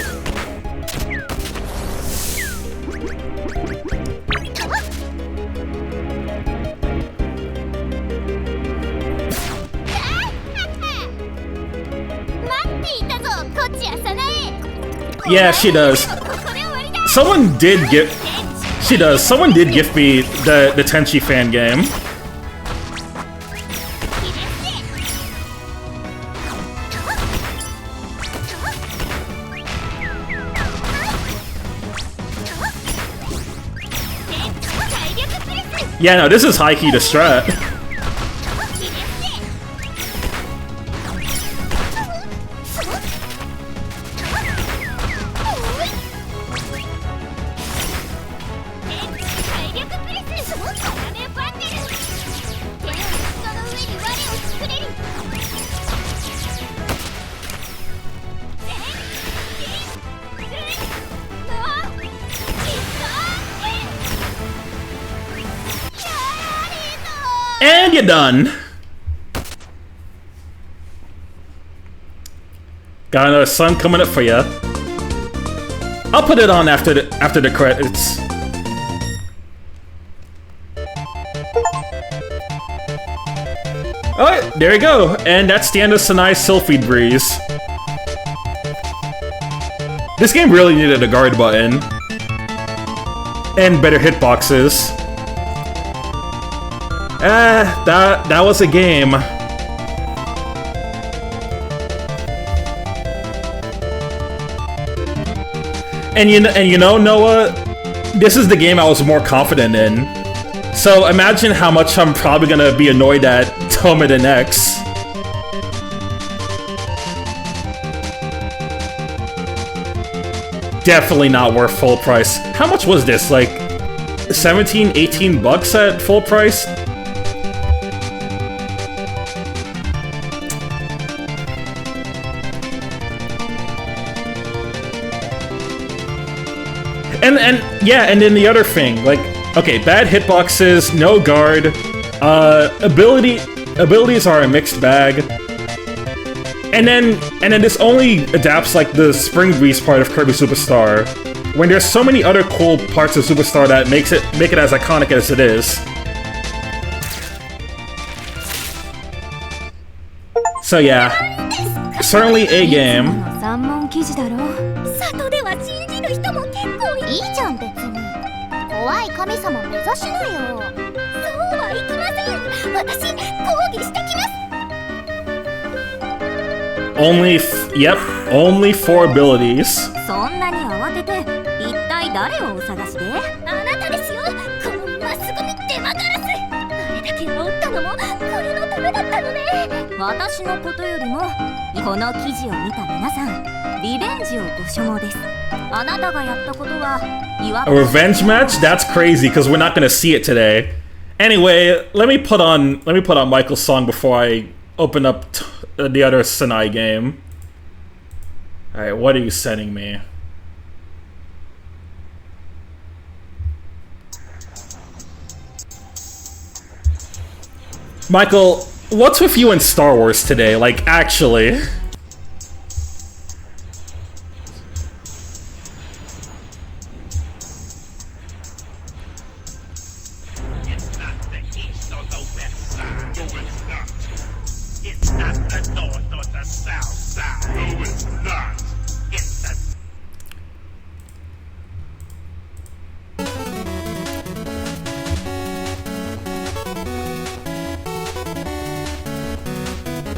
Yeah, she does. Someone did give... She does. Someone did gift me the Tenchi fan game. Yeah, no, this is high key to strat. And you're done. Got another sun coming up for you. I'll put it on after the credits. Alright, there you go. And that's the end of Sanae's Sylphid Breeze. This game really needed a guard button. And better hitboxes. That was a game. And you know, Noah, this is the game I was more confident in. So imagine how much I'm probably gonna be annoyed at Tomiden X. Definitely not worth full price. How much was this? Like 17, 18 bucks at full price? And then the other thing, like, okay, bad hitboxes, no guard, abilities are a mixed bag, and then this only adapts like the Spring Breeze part of Kirby Superstar, when there's so many other cool parts of Superstar that make it as iconic as it is. So yeah, certainly a game. 3問記事だろ。里では信じる人も結構いいじゃん別に。怖い神様目指しなよ。そうはいきません。私抗議してきます。Only 4 abilities. そんなに慌てて一体誰をお探しで？あなたですよ。このマスゴミデマガラス。あれだけ煽ったのもこれのためだったのね。私のことよりもこの記事を見た皆さん、リベンジをご所望です。あなたがやったことは A revenge match? That's crazy because we're not gonna see it today. Anyway, let me put on Michael's song before I open up the other Sanae game. Alright, what are you sending me? Michael, what's with you in Star Wars today? Like, actually.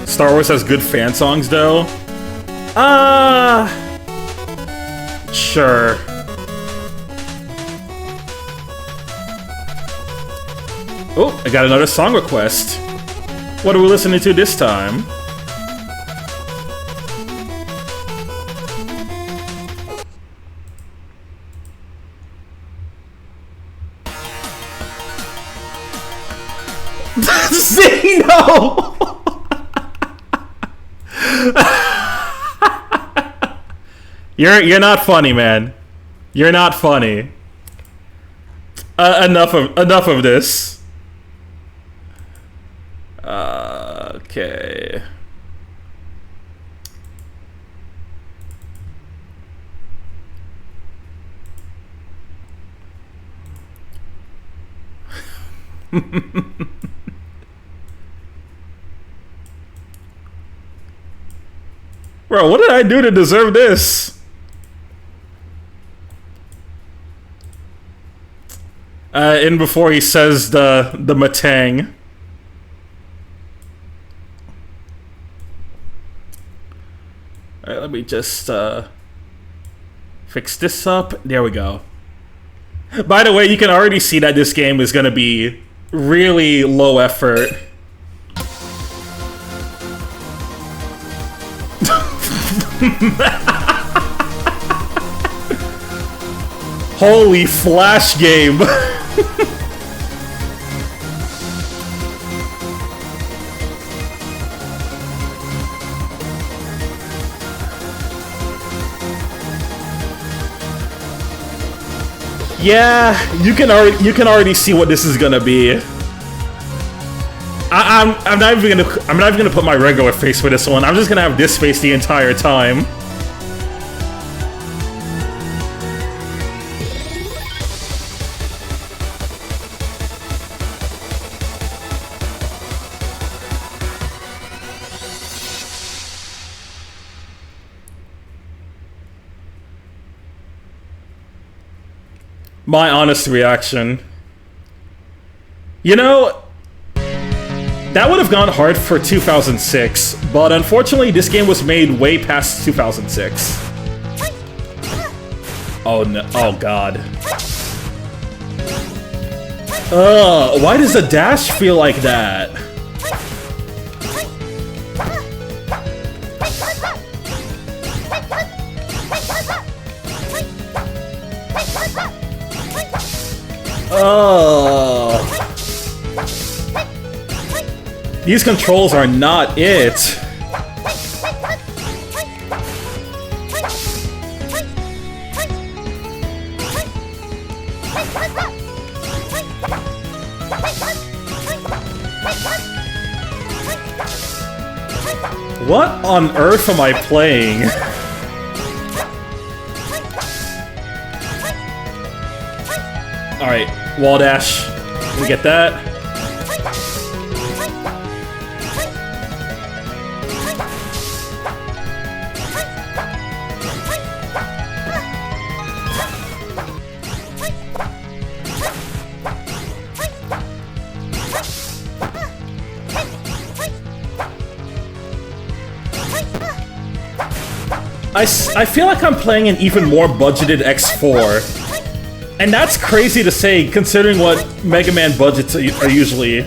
Star Wars has good fan songs, though. Sure. Oh, I got another song request. What are we listening to this time? See, no! You're not funny, man. You're not funny. Enough of this. Okay. Bro, what did I do to deserve this? In before he says the matang. Alright, let me just fix this up. There we go. By the way, you can already see that this game is gonna be really low effort. Holy flash game. Yeah, you can already see what this is gonna be. I'm not even gonna put my regular face for this one. I'm just gonna have this face the entire time. My honest reaction. You know, that would have gone hard for 2006, but unfortunately this game was made way past 2006. Oh no, oh god. Why does the dash feel like that? These controls are not it. What on earth am I playing? Alright, wall dash. We get that. I feel like I'm playing an even more budgeted X4. And that's crazy to say, considering what Mega Man budgets are usually.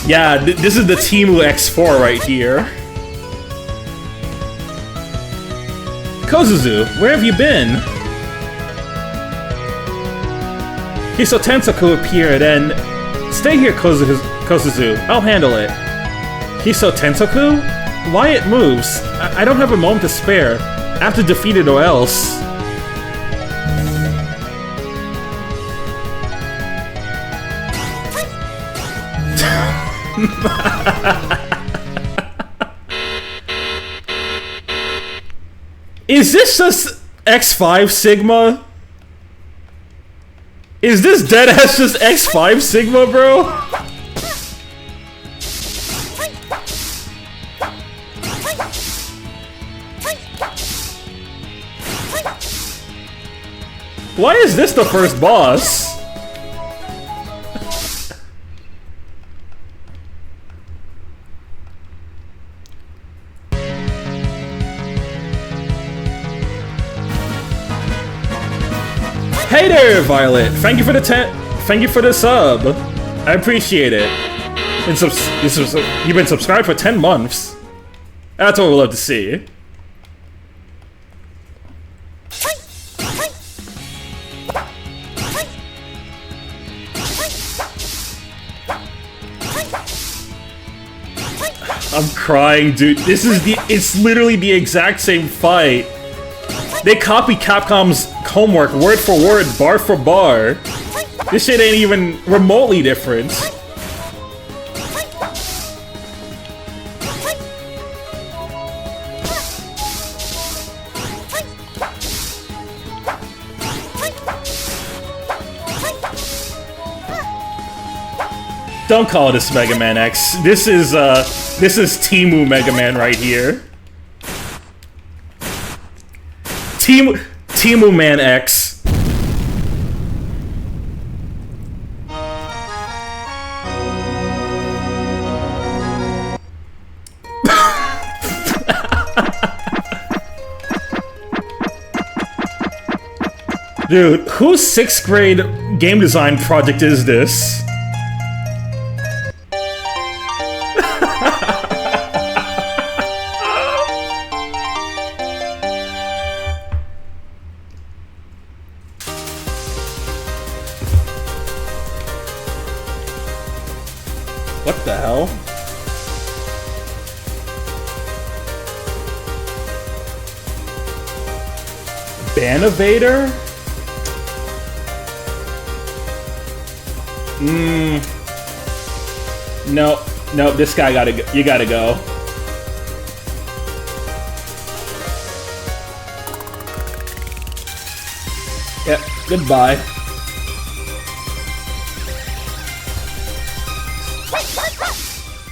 Yeah, this is the Temu X4 right here. Kozuzu, where have you been? Hiso Tensoku appeared and... Stay here, Kozuzu. I'll handle it. Hiso Tensoku? Why it moves? I don't have a moment to spare. I have to defeat it or else. Is this just X5 Sigma? Is this deadass just X5 Sigma, bro? Why is this the first boss? Hey there, Violet! Thank you for the sub. I appreciate it. You've been subscribed for 10 months. That's what we love to see. I'm crying, dude. It's literally the exact same fight. They copy Capcom's homework word for word, bar for bar. This shit ain't even remotely different. Don't call this Mega Man X. This is Temu Mega Man right here. Temu Man X. Dude, whose 6th grade game design project is this? What the hell? Banivator? No, this guy gotta go. You gotta go. Yep, goodbye.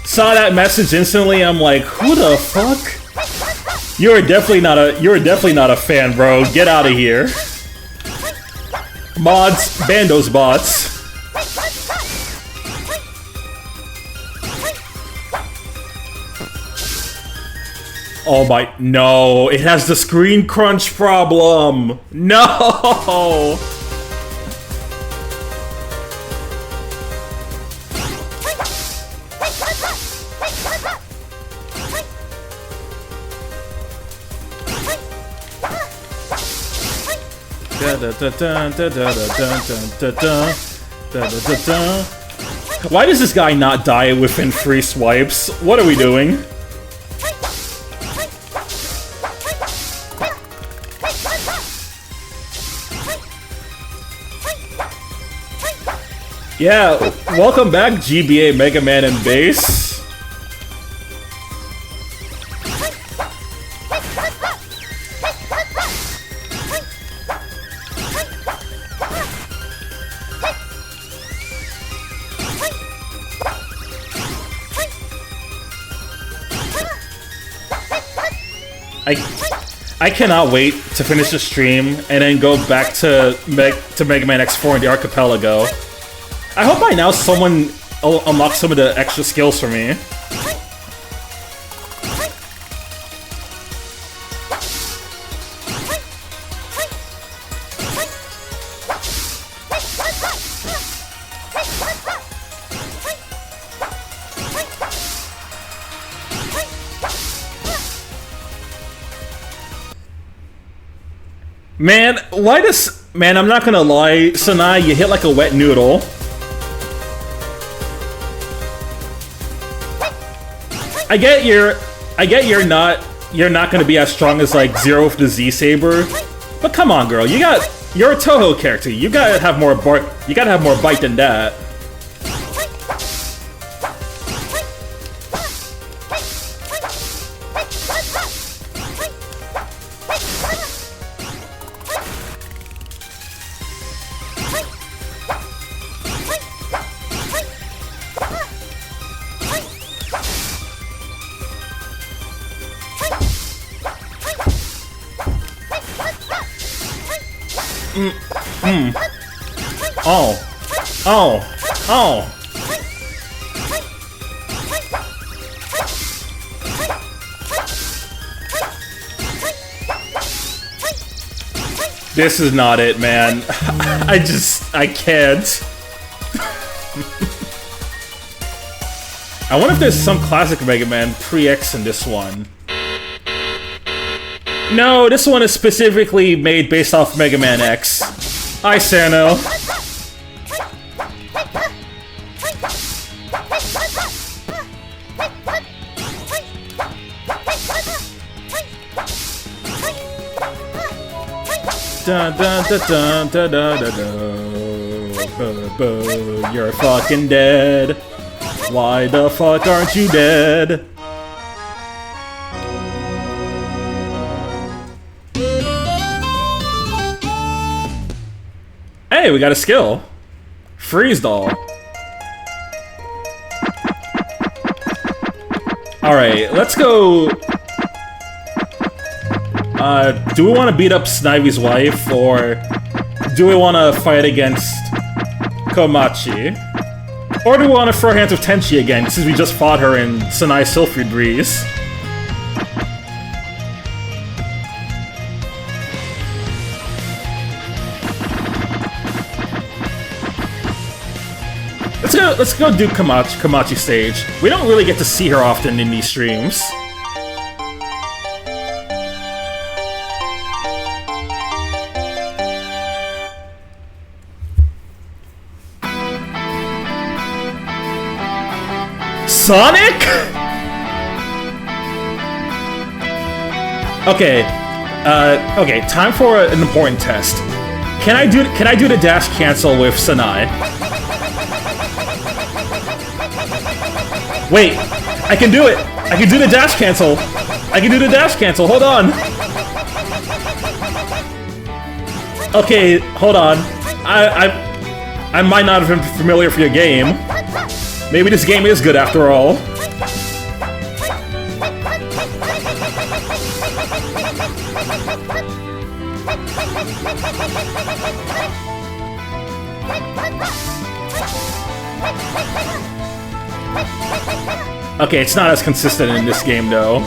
Saw that message instantly. I'm like, who the fuck? You're definitely not a fan, bro. Get out of here. Mods, ban those bots. Oh my, no, it has the screen crunch problem. No. Why does this guy not die within 3 swipes? What are we doing? Yeah, welcome back GBA Mega Man and Bass. I cannot wait to finish the stream and then go back to Mega Man X4 and the Archipelago. I hope by now someone will unlock some of the extra skills for me. Man, why does... Man, I'm not gonna lie, Sanae, you hit like a wet noodle. I get you're not gonna be as strong as like Zero with the Z Saber, but come on, girl, you're a Toho character. You gotta have more bite than that. Oh. This is not it, man. I can't. I wonder if there's some classic Mega Man pre-X in this one. No, this one is specifically made based off Mega Man X. Hi, Sanae. Dun dun dun dun dun dun dun dun. You're fucking dead. Why the fuck aren't you dead? Hey, we got a skill. Freeze doll. Alright, let's go. Do we want to beat up Snively's wife, or do we want to fight against Komachi? Or do we want to throw hands with Tenchi again, since we just fought her in Sanae Sylphid Breeze? Let's go do Komachi stage. We don't really get to see her often in these streams. Sonic? Okay. Okay, time for an important test. Can I do the dash cancel with Sanae? Wait, I can do it! I can do the dash cancel! I can do the dash cancel, hold on! Okay, hold on. I might not have been familiar with your game. Maybe this game is good after all. Okay, it's not as consistent in this game, though.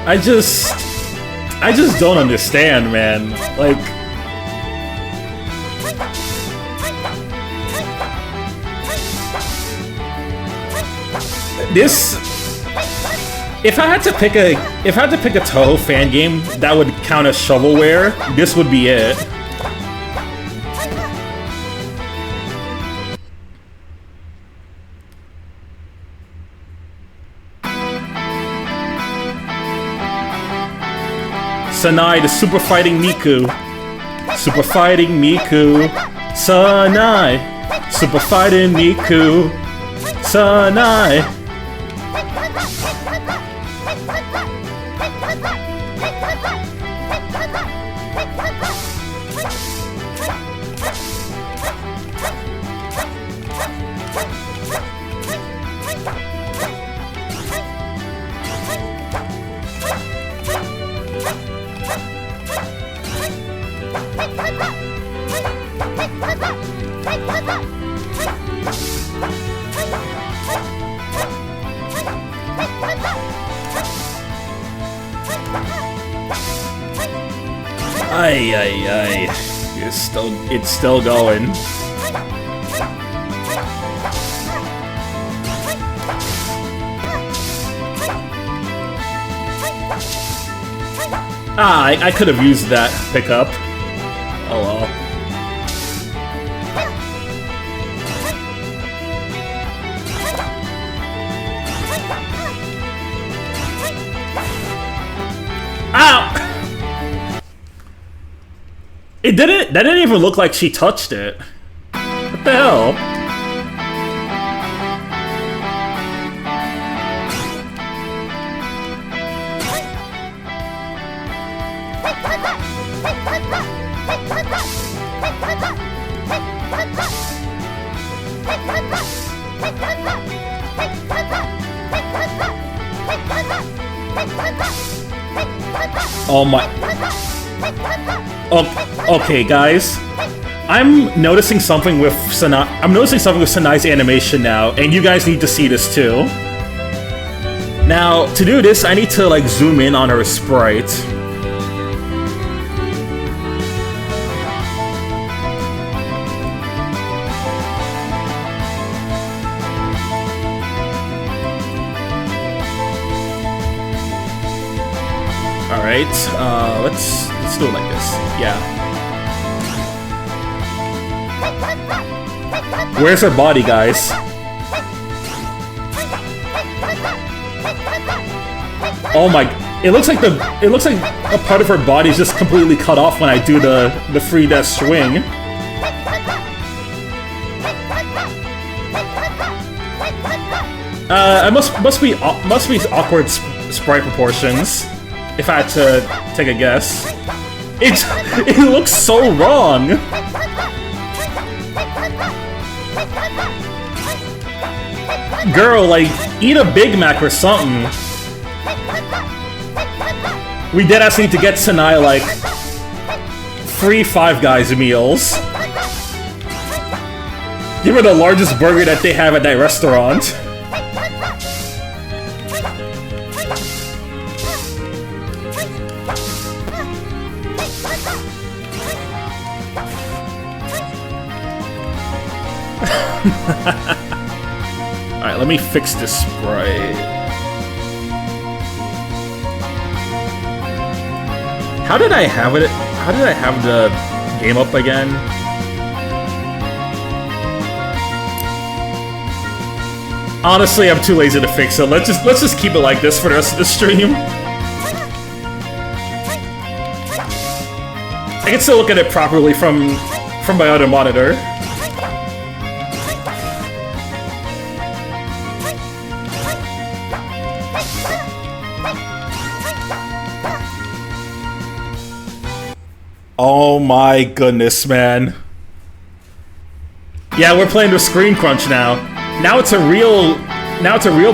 I just don't understand, man. Like, this. If I had to pick a Toho fan game that would count as shovelware, this would be it. Sanae, the Super Fighting Miku. Super Fighting Miku. Sanae. Super Fighting Miku. Sanae. Ay, ay, ay. It's still going. Ah, I could have used that pickup. Oh well. Ow! That didn't even look like she touched it. What the hell? Oh my. Okay, guys. I'm noticing something with Sanae. I'm noticing something with Sanae's animation now, and you guys need to see this too. Now, to do this, I need to like zoom in on her sprite. Alright, let's do it like this. Yeah. Where's her body, guys? Oh my! It looks like a part of her body is just completely cut off when I do the free death swing. Must be awkward sprite proportions. If I had to take a guess, it looks so wrong. Girl, like, eat a Big Mac or something. We deadass need to get Sanae like free Five Guys meals. Give her the largest burger that they have at that restaurant. Alright, let me fix this sprite. How did I have it? How did I have the game up again? Honestly, I'm too lazy to fix it. Let's just keep it like this for the rest of the stream. I can still look at it properly from my other monitor. Oh my goodness, man. Yeah, we're playing with Screen Crunch now. Now it's a real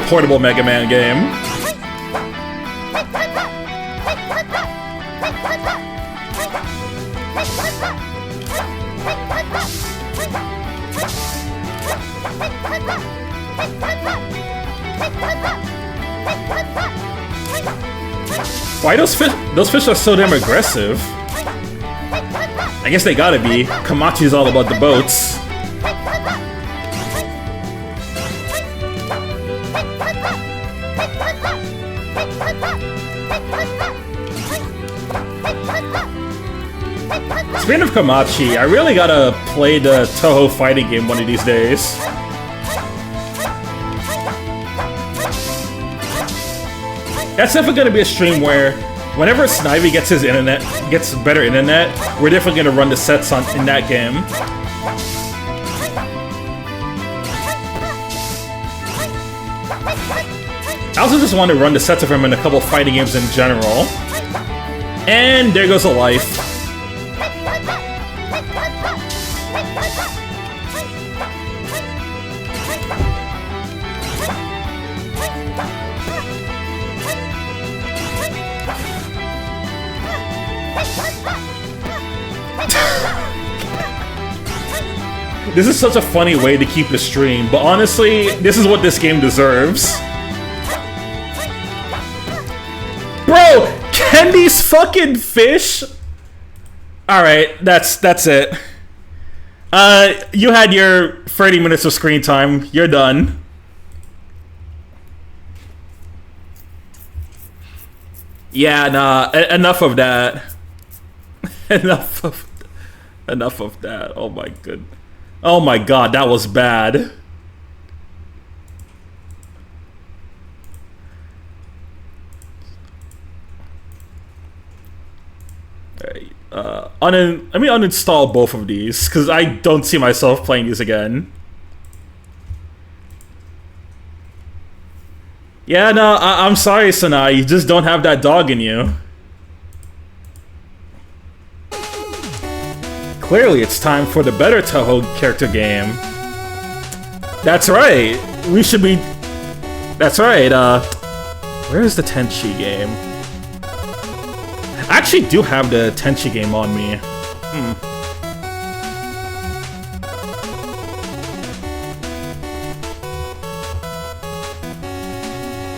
portable Mega Man game. Why those fish? Those fish are so damn aggressive. I guess they gotta be. Komachi's all about the boats. Speaking of Komachi, I really gotta play the Toho fighting game one of these days. That's definitely gonna be a stream where whenever Snivy gets better internet, we're definitely gonna run the sets in that game. I also just want to run the sets of him in a couple fighting games in general. And there goes a life. This is such a funny way to keep the stream, but honestly, this is what this game deserves. Bro, can these fucking fish? Alright, that's it. You had your 30 minutes of screen time. You're done. Yeah, nah, enough of that. Enough of that. Oh my goodness. Oh my god, that was bad. Alright, let me uninstall both of these, because I don't see myself playing these again. Yeah, no, I'm sorry, Sanae, you just don't have that dog in you. Clearly, it's time for the better Toho character game. That's right. We should be... That's right, where is the Tenchi game? I actually do have the Tenchi game on me.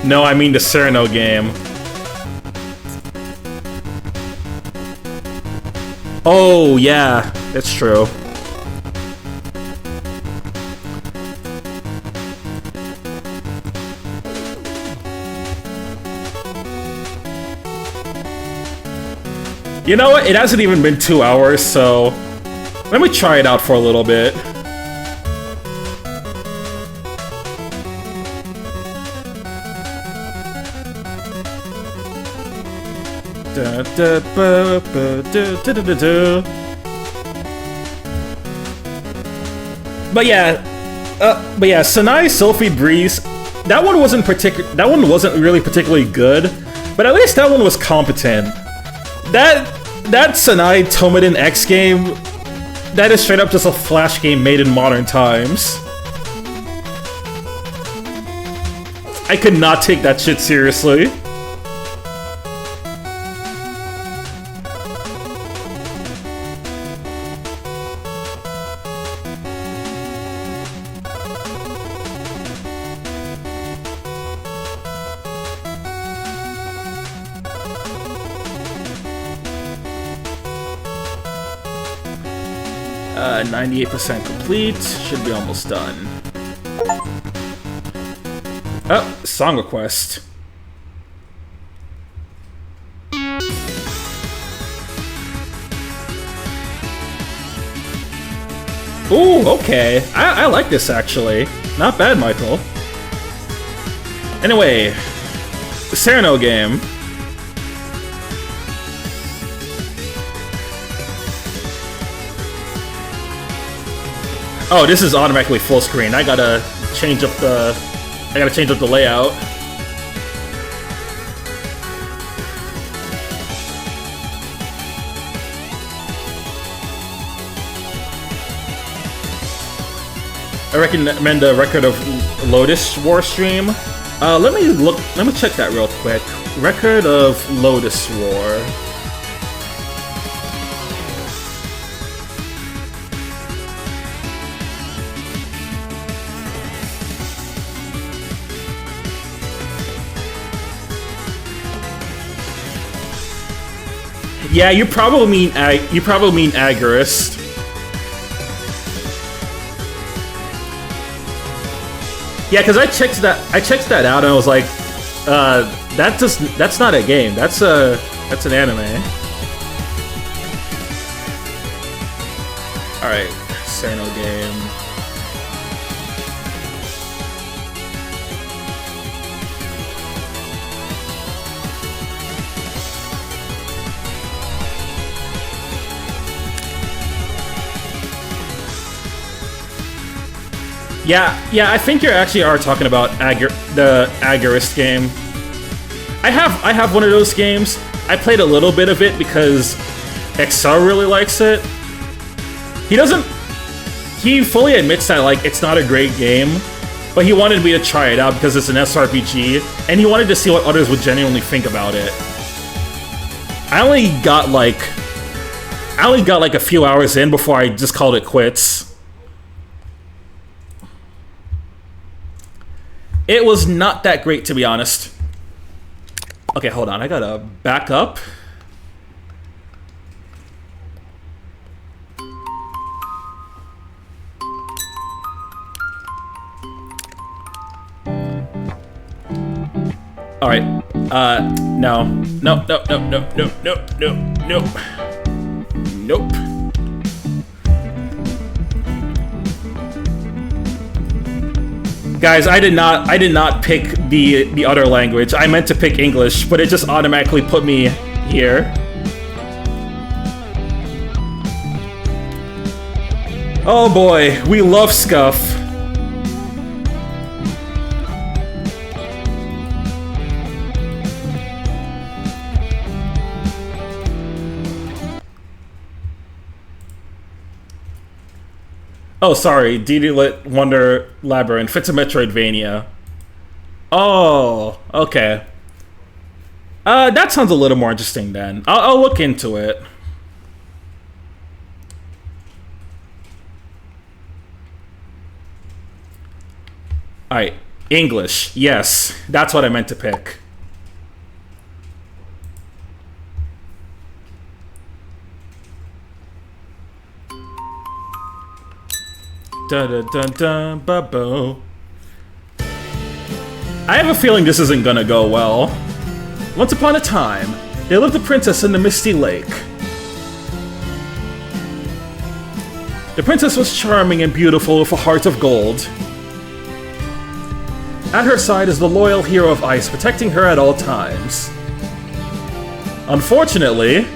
No, I mean the Cyrano game. Oh, yeah, that's true. You know what? It hasn't even been 2 hours, so let me try it out for a little bit. But yeah, Sanae Sylphie Breeze. That one wasn't really particularly good, but at least that one was competent. That Sanae Tomiden X game, that is straight up just a flash game made in modern times. I could not take that shit seriously. Uh, 98% complete. Should be almost done. Oh, song request. Ooh, okay. I like this actually. Not bad, Michael. Anyway, Cyrano game. Oh, this is automatically full screen. I gotta change up the layout. I recommend the Record of Lotus War stream. Let me check that real quick. Record of Lotus War. Yeah, you probably mean agorist. Yeah, because I checked that out and I was like, that's not a game. That's an anime. All right, Sano game. Yeah, I think you actually are talking about the Agorist game. I have one of those games. I played a little bit of it because XR really likes it. He fully admits that like it's not a great game, but he wanted me to try it out because it's an SRPG, and he wanted to see what others would genuinely think about it. I only got like a few hours in before I just called it quits. It was not that great, to be honest. Okay, hold on. I gotta back up. All right. No. Nope. Guys, I did not pick the other language. I meant to pick English, but it just automatically put me here. Oh boy, we love Scuff. Oh, sorry, DD Lit Wonder Labyrinth. It's a Metroidvania. Oh, okay. That sounds a little more interesting then. I'll look into it. Alright, English. Yes, that's what I meant to pick. Ba-bo. I have a feeling this isn't gonna go well. Once upon a time, there lived a princess in the Misty Lake. The princess was charming and beautiful with a heart of gold. At her side is the loyal hero of ice, protecting her at all times. Unfortunately,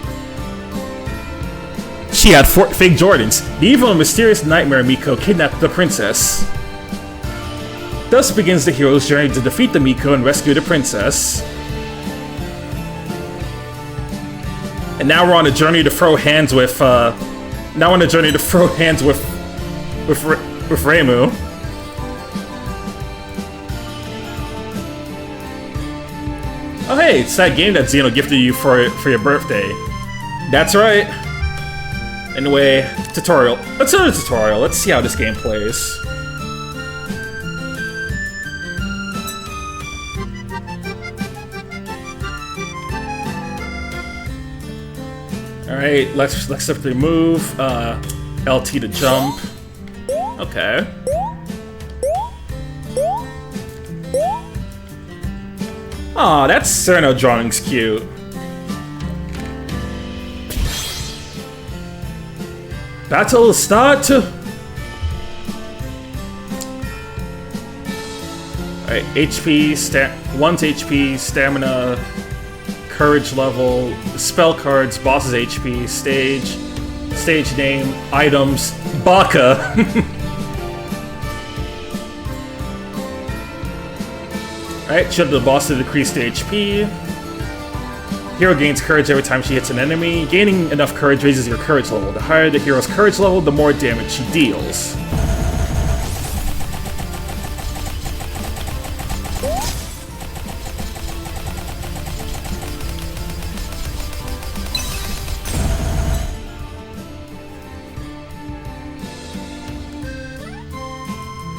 she had fake Jordans. The evil and mysterious nightmare Miko kidnapped the princess. Thus begins the hero's journey to defeat the Miko and rescue the princess. And now we're on a journey to throw hands with, with Reimu. Oh hey, it's that game that Xeno gifted you for your birthday. That's right. Anyway, tutorial. Let's do the tutorial. Let's see how this game plays. Alright, let's simply move. LT to jump. Okay. Aw, that Cerno drawing's cute. Battle start! Alright, HP, 1's HP, stamina, courage level, spell cards, boss's HP, stage name, items, Baka! Alright, shield the boss to decrease the HP. Hero gains courage every time she hits an enemy. Gaining enough courage raises your courage level. The higher the hero's courage level, the more damage she deals.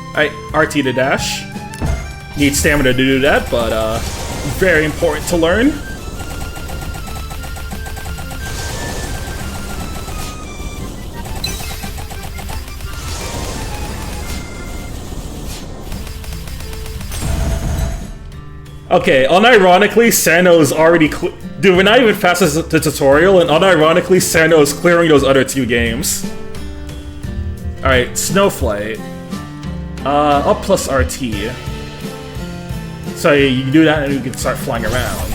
Alright, RT to dash. Need stamina to do that, but very important to learn. Okay, unironically, Sano's already dude, we're not even past the tutorial, and unironically, Sano's clearing those other 2 games. Alright, Snowflight. Up plus RT. So you do that and you can start flying around.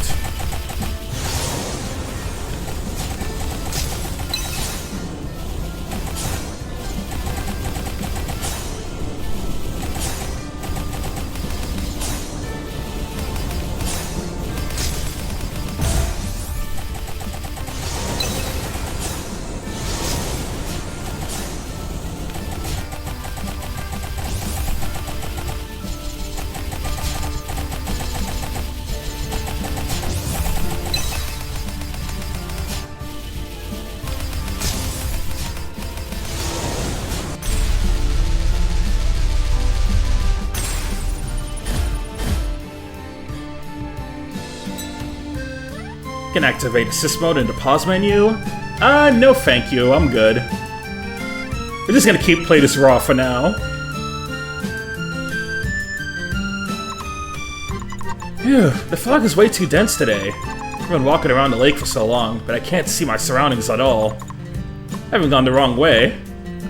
Can activate assist mode in the pause menu. No thank you, I'm good. We're just gonna keep playing this raw for now. Phew, the fog is way too dense today. I've been walking around the lake for so long, but I can't see my surroundings at all. I haven't gone the wrong way,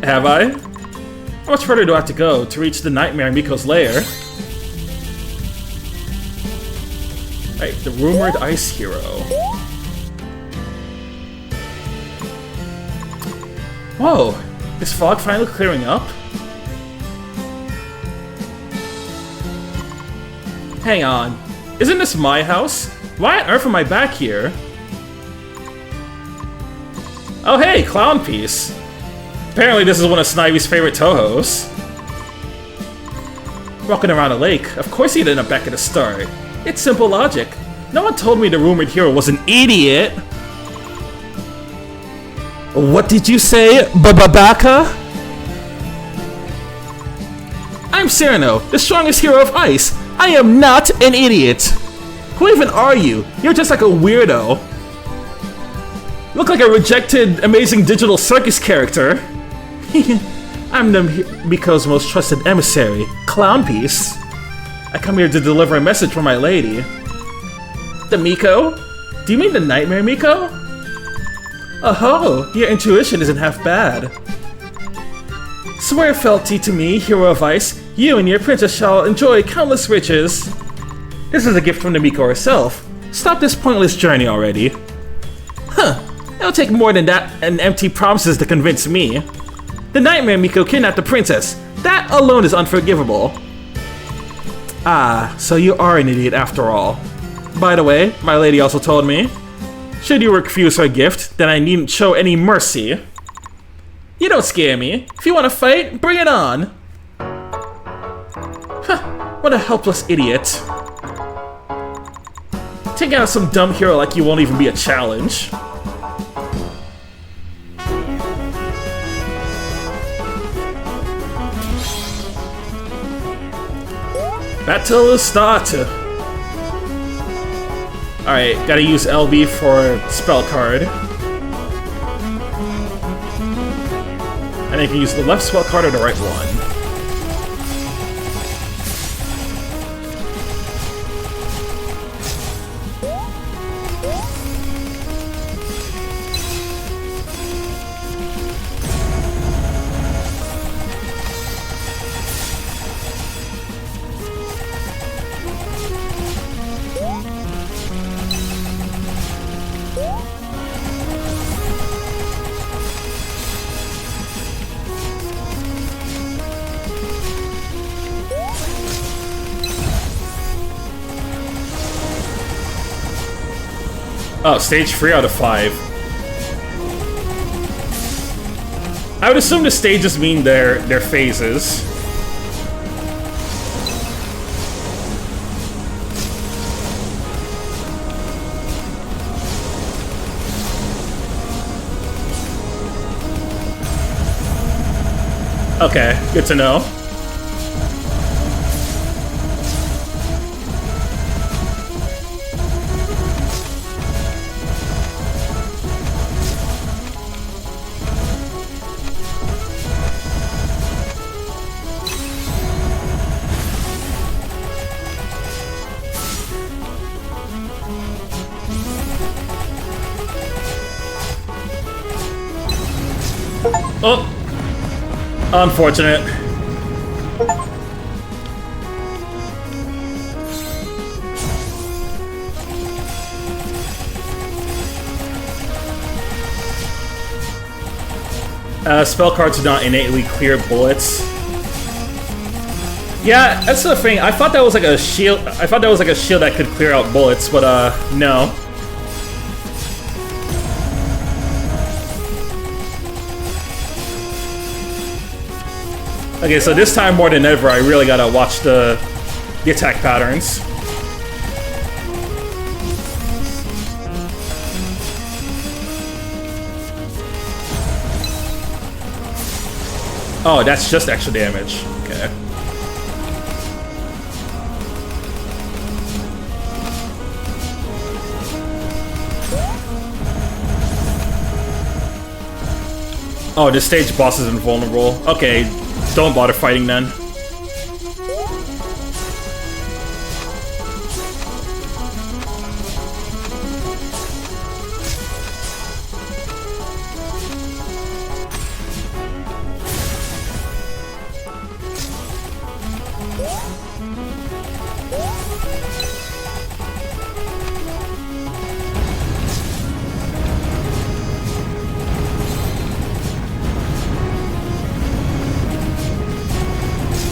have I? How much further do I have to go to reach the Nightmare Miko's lair? Right, the rumored ice hero. Whoa, is fog finally clearing up? Hang on, isn't this my house? Why on earth am I back here? Oh hey, Clown Piece. Apparently this is one of Snivy's favorite Tohos. Walking around a lake, of course he'd end up back at the start. It's simple logic. No one told me the rumored hero was an idiot. What did you say, Bababaka? I'm Cyrano, the strongest hero of ice. I am not an idiot. Who even are you? You're just like a weirdo. Look like a rejected Amazing Digital Circus character. I'm the Miko's most trusted emissary, Clown Piece. I come here to deliver a message for my lady. The Miko? Do you mean the Nightmare Miko? Oh, your intuition isn't half bad. Swear fealty to me, hero of ice. You and your princess shall enjoy countless riches. This is a gift from the Miko herself. Stop this pointless journey already. Huh, it'll take more than that and empty promises to convince me. The Nightmare Miko kidnapped the princess. That alone is unforgivable. Ah, so you are an idiot after all. By the way, my lady also told me, should you refuse her gift, then I needn't show any mercy. You don't scare me. If you want to fight, bring it on. Huh, what a helpless idiot. Take out some dumb hero like you won't even be a challenge. Battle start! Alright, gotta use LB for spell card. And I can use the left spell card or the right one. Oh, stage 3 out of 5. I would assume the stages mean their phases. Okay, good to know. Oh! Unfortunate. Spell cards do not innately clear bullets. Yeah, that's the thing. I thought that was like a shield. I thought that was like a shield that could clear out bullets, but no. Okay, so this time more than ever, I really gotta watch the attack patterns. Oh, that's just extra damage. Okay. Oh, this stage boss is invulnerable. Okay, don't bother fighting then.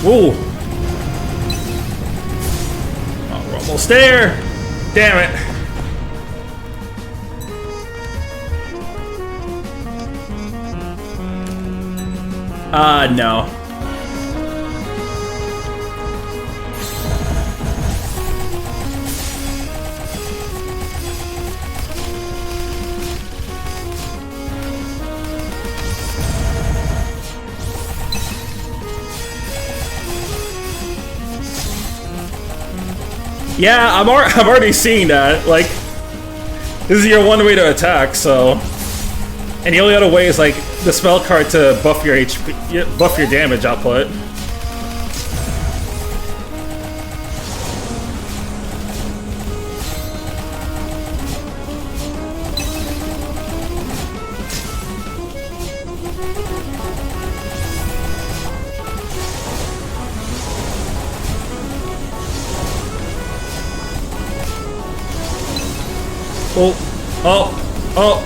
Ooh! Oh, we're almost there! Damn it! No. Yeah, I'm already seeing that. Like, this is your one way to attack, so. And the only other way is like the spell card to buff your HP, buff your damage output. Oh, oh, oh,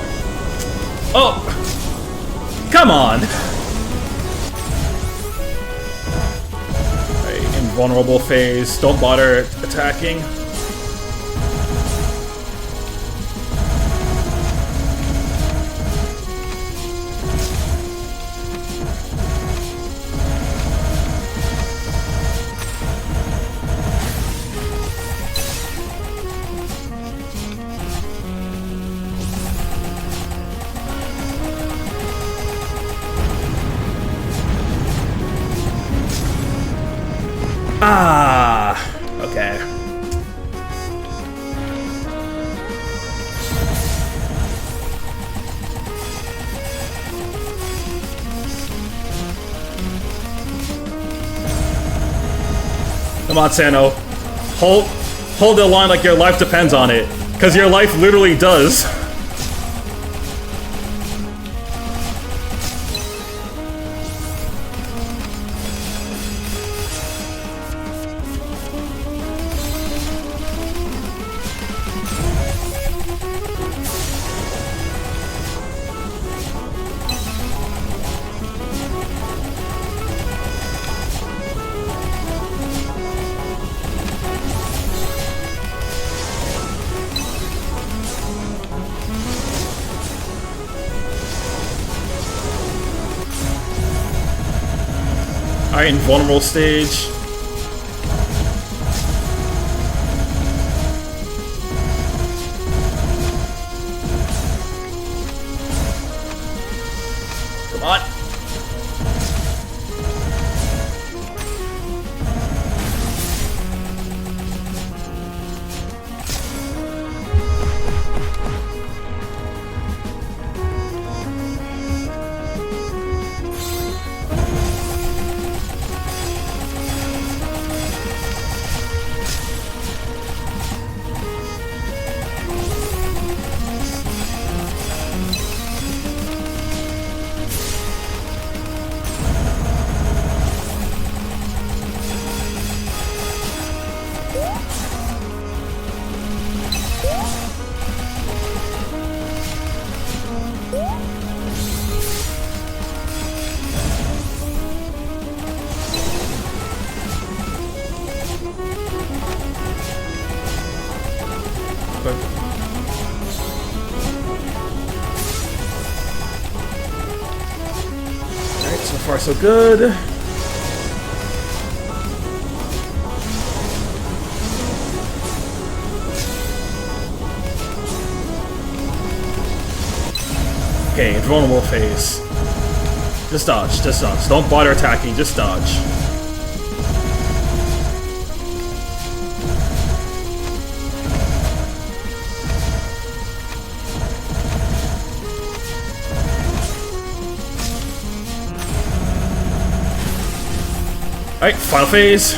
oh, come on. Right, invulnerable phase, don't bother attacking. Ah, okay. Come on, Sano. Hold the line like your life depends on it, because your life literally does. Alright, invulnerable stage. Come on. far so good. Okay, vulnerable phase. Just dodge, just dodge. Don't bother attacking, just dodge. Alright, final phase.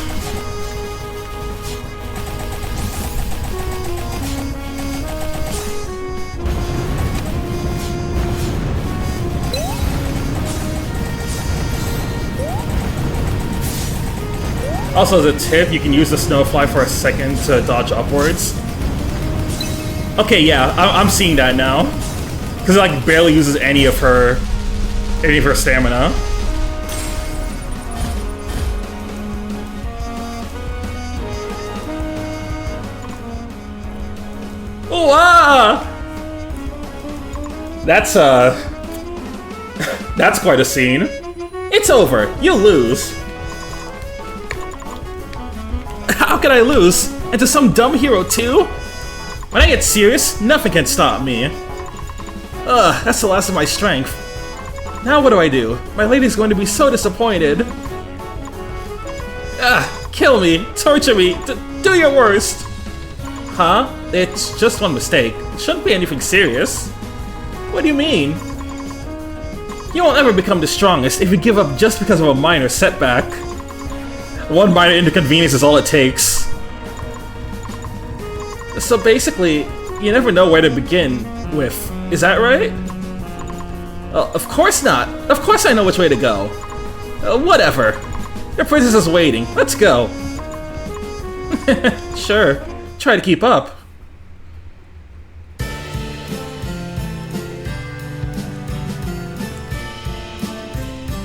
Also, as a tip, you can use the snowfly for a second to dodge upwards. Okay, yeah, I'm seeing that now. Because it like barely uses any of her stamina. Oh, ah! That's that's quite a scene. It's over. You lose. How could I lose? And to some dumb hero too? When I get serious, nothing can stop me. Ugh, that's the last of my strength. Now what do I do? My lady's going to be so disappointed. Ah, kill me, torture me, do your worst. Huh? It's just one mistake. It shouldn't be anything serious. What do you mean? You won't ever become the strongest if you give up just because of a minor setback. One minor inconvenience is all it takes. So basically, you never know where to begin with. Is that right? Of course not. Of course I know which way to go. Whatever. Your princess is waiting. Let's go. Sure. Try to keep up.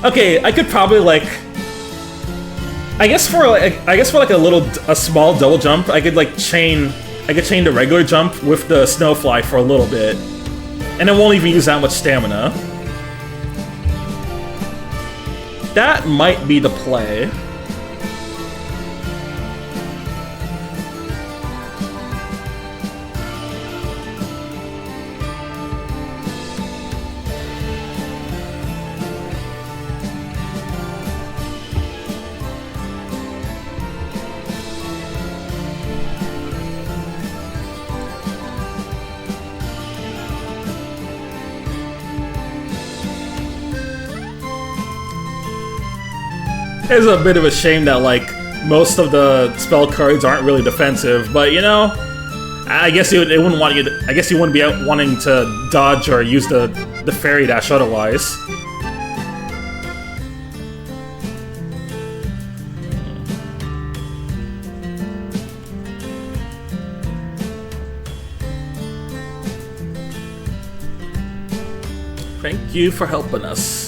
Okay, I could probably like I guess for like a small double jump, I could chain the regular jump with the snowfly for a little bit. And it won't even use that much stamina. That might be the play. It's a bit of a shame that, like, most of the spell cards aren't really defensive, but you know, I guess it wouldn't want you to, I guess you wouldn't be out wanting to dodge or use the fairy dash otherwise. Thank you for helping us.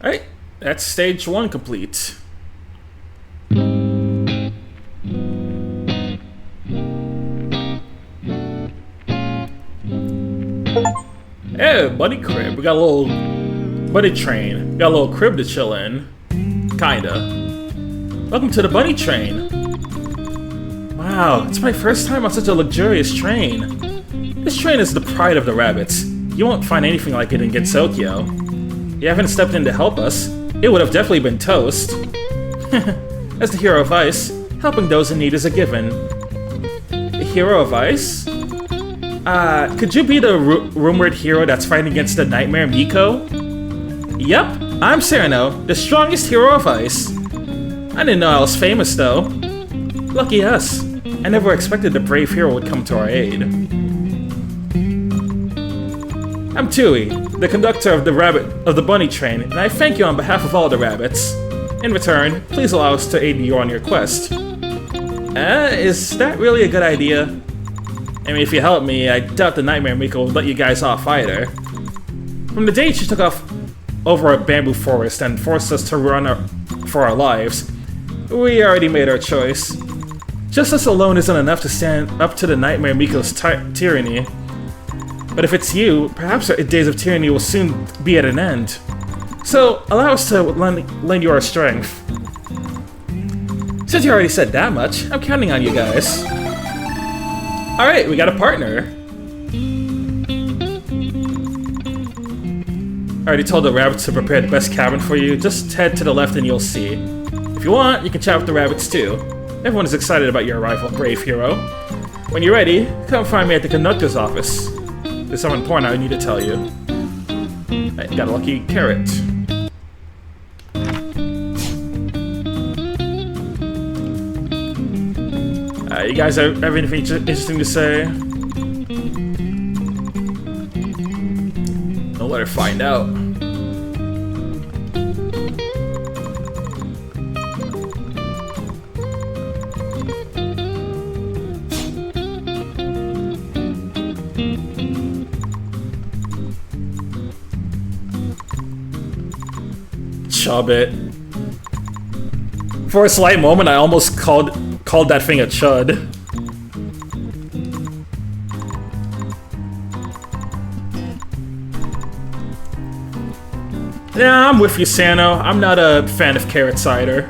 Alright, that's stage 1 complete. Hey, bunny crib. We got a little bunny train. We got a little crib to chill in. Kinda. Welcome to the bunny train. Wow, it's my first time on such a luxurious train. This train is the pride of the rabbits. You won't find anything like it in Gensokyo. You haven't stepped in to help us. It would have definitely been toast. As the hero of ice, helping those in need is a given. The hero of ice? Could you be the rumored hero that's fighting against the Nightmare Miko? Yep, I'm Sanae, the strongest hero of ice. I didn't know I was famous though. Lucky us. I never expected the brave hero would come to our aid. I'm Tui, the conductor of the bunny train, and I thank you on behalf of all the rabbits. In return, please allow us to aid you on your quest. Is that really a good idea? I mean, if you help me, I doubt the Nightmare Miko will let you guys off either. From the day she took off over a bamboo forest and forced us to for our lives. We already made our choice. Justice alone isn't enough to stand up to the Nightmare Miko's tyranny. But if it's you, perhaps our days of tyranny will soon be at an end. So, allow us to lend you our strength. Since you already said that much, I'm counting on you guys. Alright, we got a partner. I already told the rabbits to prepare the best cabin for you. Just head to the left and you'll see. If you want, you can chat with the rabbits too. Everyone is excited about your arrival, brave hero. When you're ready, come find me at the conductor's office. There's something important I need to tell you. I got a lucky carrot. You guys have anything interesting to say? Don't let her find out. Chubbit. For a slight moment, I almost called that thing a chud. Yeah, I'm with you, Sano. I'm not a fan of carrot cider.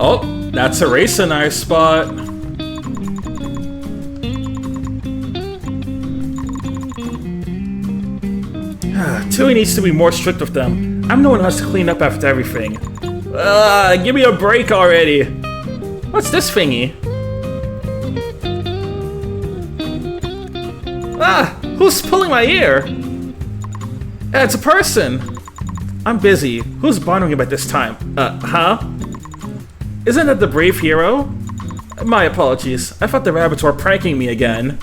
Oh, that's a racing nice spot. Tui needs to be more strict with them. I'm the one who has to clean up after everything. Give me a break already. What's this thingy? Who's pulling my ear? It's a person. I'm busy. Who's bothering him at this time? Huh? Isn't that the brave hero? My apologies. I thought the rabbits were pranking me again.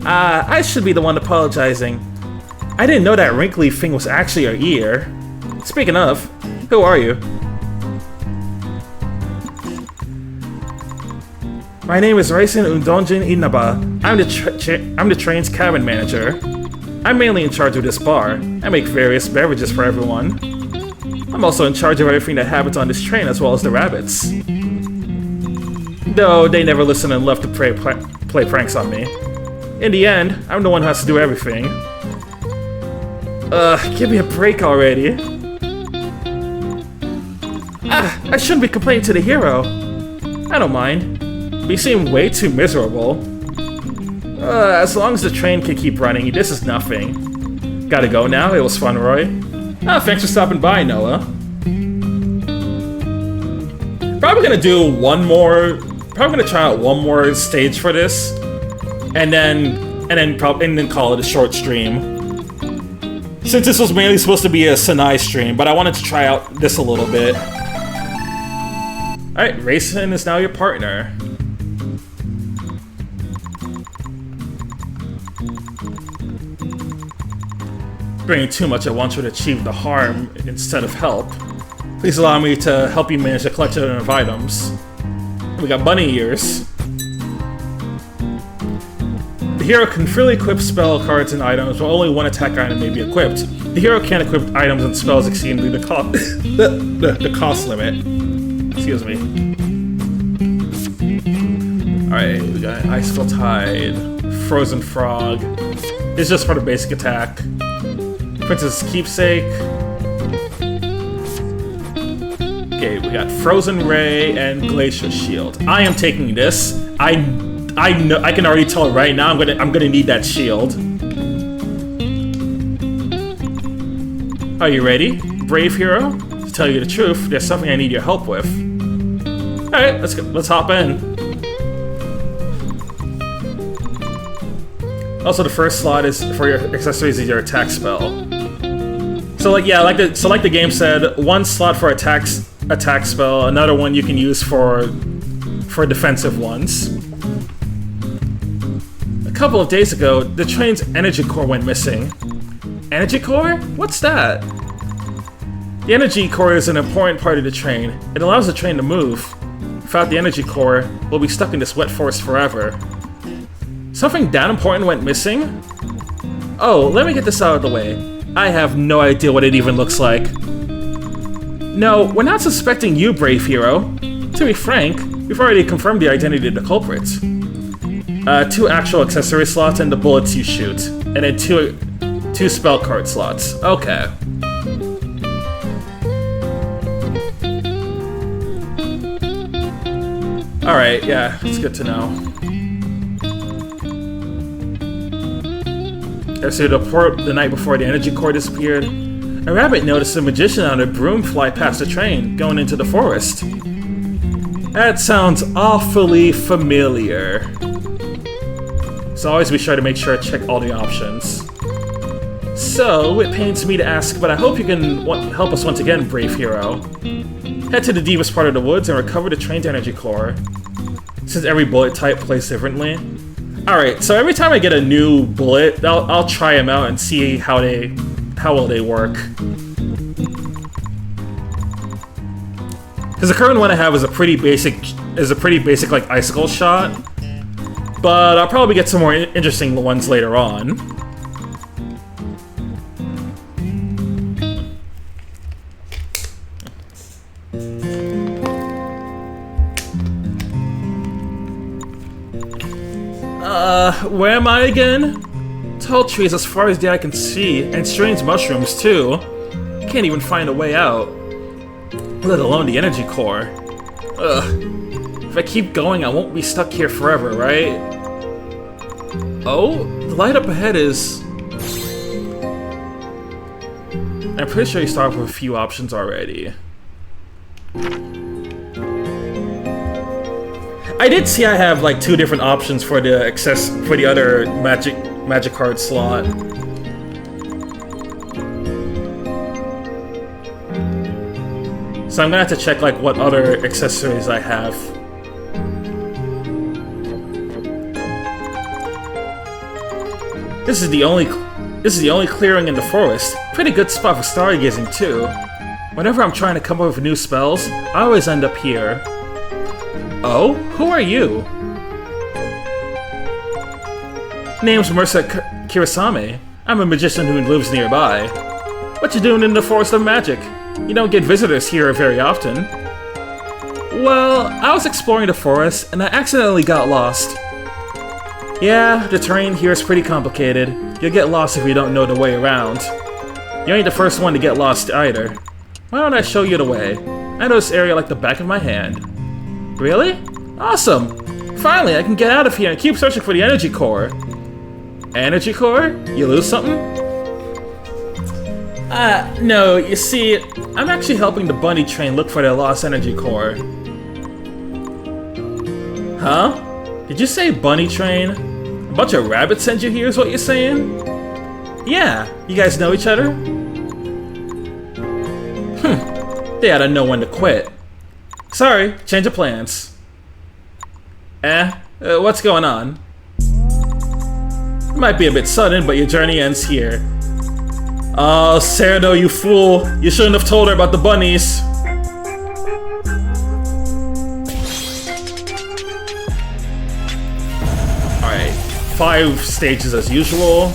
I should be the one apologizing. I didn't know that wrinkly thing was actually your ear. Speaking of, who are you? My name is Raisen Undonjin Inaba. I'm the train's cabin manager. I'm mainly in charge of this bar. I make various beverages for everyone. I'm also in charge of everything that happens on this train, as well as the rabbits. Though they never listen and love to play pranks on me. In the end, I'm the one who has to do everything. Give me a break already. I shouldn't be complaining to the hero. I don't mind. But you seem way too miserable. As long as the train can keep running, this is nothing. Gotta go now, it was fun, Roy. Thanks for stopping by, Noah. Probably gonna do probably gonna try out one more stage for this, and then call it a short stream. Since this was mainly supposed to be a Sanae stream, but I wanted to try out this a little bit. Alright, Raisen is now your partner. Bringing too much at once would achieve the harm instead of help. Please allow me to help you manage the collection of items. We got bunny ears. The hero can freely equip spell cards and items, while only one attack item may be equipped. The hero can't equip items and spells exceeding the cost limit. Excuse me. Alright, we got Icefall Tide, Frozen Frog. It's just for the basic attack. Princess Keepsake. Okay, we got Frozen Ray and Glacier Shield. I am taking this. I know I can already tell right now I'm gonna need that shield. Are you ready, brave hero? To tell you the truth, there's something I need your help with. Alright, let's hop in. Also, the first slot is for your accessories is your attack spell. So like yeah, like the game said, one slot for attack spell, another one you can use for defensive ones. A couple of days ago, the train's energy core went missing. Energy core? What's that? The energy core is an important part of the train. It allows the train to move. Without the energy core, we'll be stuck in this wet forest forever. Something that important went missing? Oh, let me get this out of the way. I have no idea what it even looks like. No, we're not suspecting you, brave hero. To be frank, we've already confirmed the identity of the culprit. 2 actual accessory slots and the bullets you shoot. And then two spell card slots. Okay. Alright, yeah, it's good to know. As to the port the night before the energy core disappeared, a rabbit noticed a magician on a broom fly past the train, going into the forest. That sounds awfully familiar. So always be sure to make sure to check all the options. So, it pains me to ask, but I hope you can help us once again, brave hero. Head to the deepest part of the woods and recover the train's energy core. Since every bullet type plays differently. Alright, so every time I get a new bullet, I'll try them out and see how well they work. Because the current one I have is a pretty basic like icicle shot. But I'll probably get some more interesting ones later on. Where am I again? Tall trees as far as the eye can see, and strange mushrooms too. Can't even find a way out. Let alone the energy core. Ugh. If I keep going, I won't be stuck here forever, right? Oh? The light up ahead is... I'm pretty sure you start off with a few options already. I did see I have like 2 different options for the other magic card slot. So I'm gonna have to check like what other accessories I have. This is the only clearing in the forest. Pretty good spot for stargazing too. Whenever I'm trying to come up with new spells, I always end up here. Oh? Who are you? Name's Mursa Kirasame. I'm a magician who lives nearby. What you doing in the Forest of Magic? You don't get visitors here very often. Well, I was exploring the forest and I accidentally got lost. Yeah, the terrain here is pretty complicated. You'll get lost if you don't know the way around. You ain't the first one to get lost either. Why don't I show you the way? I know this area like the back of my hand. Really? Awesome! Finally, I can get out of here and keep searching for the energy core. Energy core? You lose something? No, you see, I'm actually helping the bunny train look for their lost energy core. Huh? Did you say bunny train? A bunch of rabbits sent you here is what you're saying? Yeah, you guys know each other? They ought to know when to quit. Sorry, change of plans. What's going on? It might be a bit sudden, but your journey ends here. Oh, Cerdo, you fool! You shouldn't have told her about the bunnies! Alright, 5 stages as usual.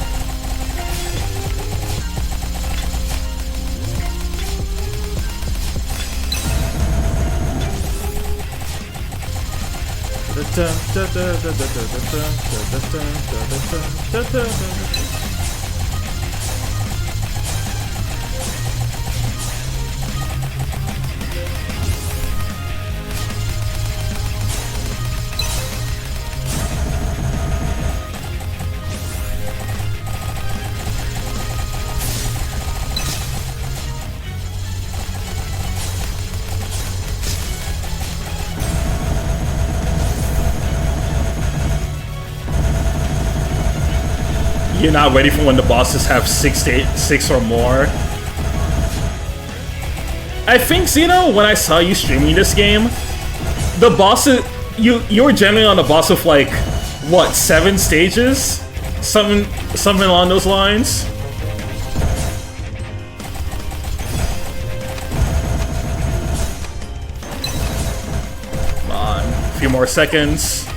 You're not ready for when the bosses have 6 or more? I think, Zeno, when I saw you streaming this game, the bosses, you were generally on the boss with like, what, 7 stages? Something along those lines? Come on, a few more seconds.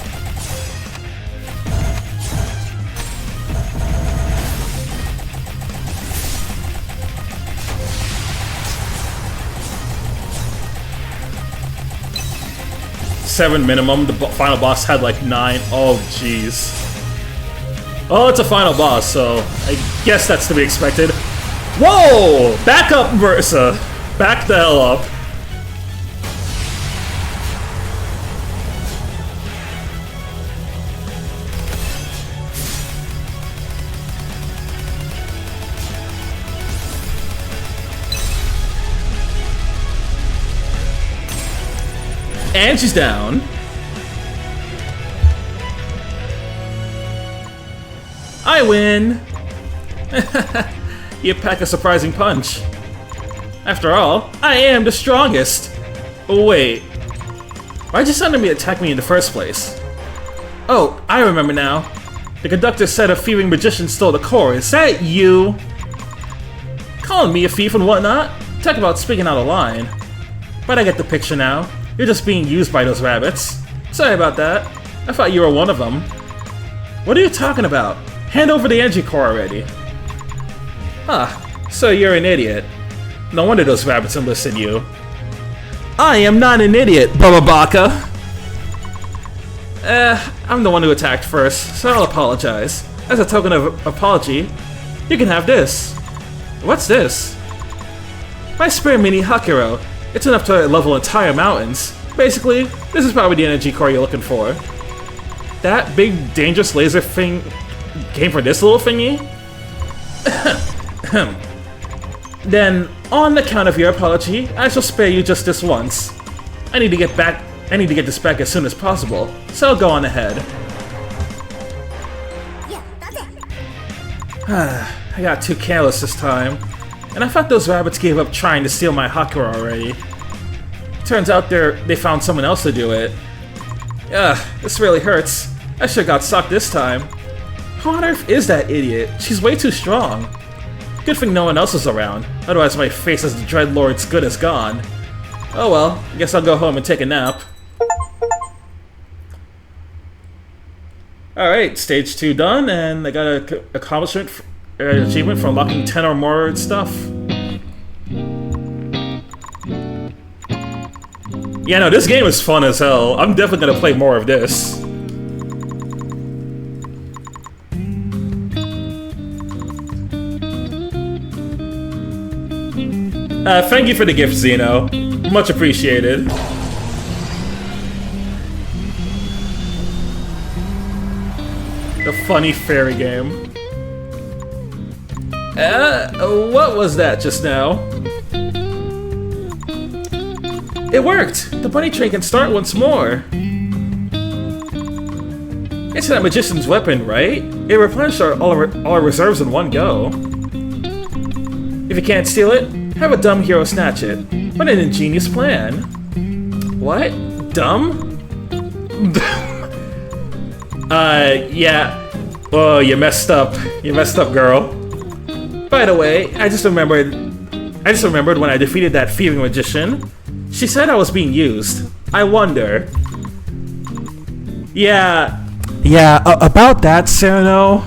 Seven minimum. The final boss had like 9. Oh, jeez. Oh, it's a final boss, so I guess that's to be expected. Whoa! Back up, Versa. Back the hell up. And she's down. I win! You pack a surprising punch. After all, I am the strongest. Oh, wait. Why'd you send me to attack me in the first place? Oh, I remember now. The conductor said a thieving magician stole the core. Is that you? Calling me a thief and whatnot? Talk about speaking out of line. But I get the picture now. You're just being used by those rabbits. Sorry about that. I thought you were one of them. What are you talking about? Hand over the energy core already. Ah, so you're an idiot. No wonder those rabbits enlisted you. I am not an idiot, Baba Baka. I'm the one who attacked first, so I'll apologize. As a token of apology, you can have this. What's this? My spare mini Hakiro. It's enough to level entire mountains. Basically, this is probably the energy core you're looking for. That big, dangerous laser thing came from this little thingy? Then, on the count of your apology, I shall spare you just this once. I need to get this back as soon as possible, so go on ahead. I got too careless this time. And I thought those rabbits gave up trying to steal my Hakura already. Turns out they found someone else to do it. Ugh, this really hurts. I should've got sucked this time. Who on earth is that idiot? She's way too strong. Good thing no one else is around, otherwise my face as the Dreadlord's good as gone. Oh well, I guess I'll go home and take a nap. Alright, stage 2 done, and I got an accomplishment, achievement for unlocking 10 or more stuff. Yeah, no, this game is fun as hell. I'm definitely gonna play more of this. Thank you for the gift, Zeno. Much appreciated. The funny fairy game. What was that just now? It worked! The bunny train can start once more! It's that magician's weapon, right? It replenished all our reserves in one go. If you can't steal it, have a dumb hero snatch it. What an ingenious plan. What? Dumb? Yeah. Oh, you messed up. You messed up, girl. By the way, I just remembered when I defeated that thieving magician. She said I was being used. I wonder. Yeah, about that, Sanae.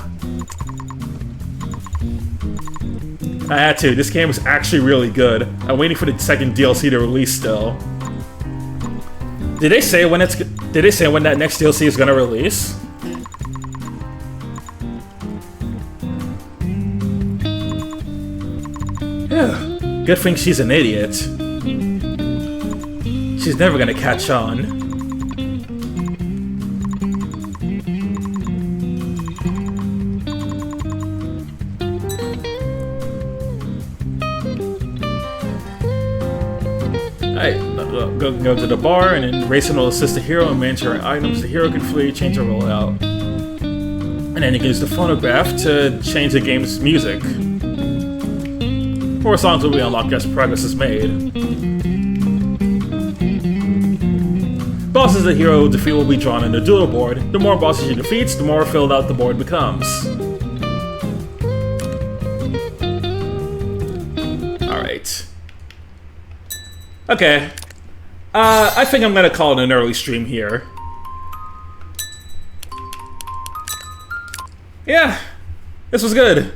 I had to. This game was actually really good. I'm waiting for the second DLC to release still. Did they say when that next DLC is gonna release? Yeah. Good thing she's an idiot. She's never gonna catch on. Go to the bar, and then Racing will assist the hero and manage her items. The hero can freely change her rollout. And then he can use the phonograph to change the game's music. 4 songs will be unlocked as progress is made. bosses the hero defeat will be drawn in the doodle board. The more bosses you defeat, the more filled out the board becomes. Alright. Okay. I think I'm gonna call it an early stream here. Yeah, this was good.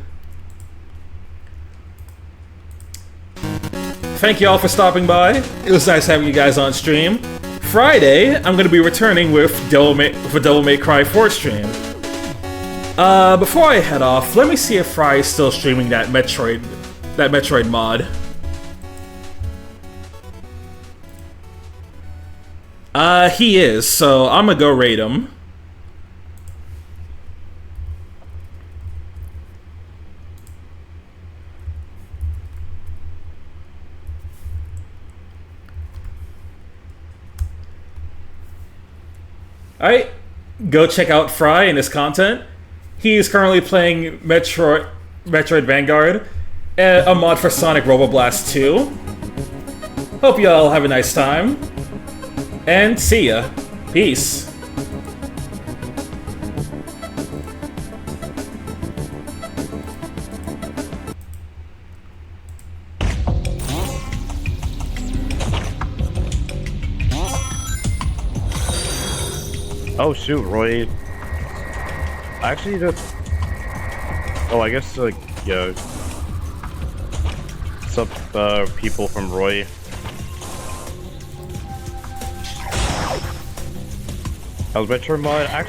Thank you all for stopping by. It was nice having you guys on stream. Friday, I'm gonna be returning with Devil May Cry 4 stream. Before I head off, let me see if Fry is still streaming that Metroid mod. He is, so I'm gonna go raid him. Alright, go check out Fry and his content. He is currently playing Metroid Vanguard, a mod for Sonic Roboblast 2. Hope you all have a nice time. And see ya. Peace. Oh shoot, Roy. Actually, that's. Oh, I guess like yeah. What's up, people from Roy? How's Metro mod? Actually.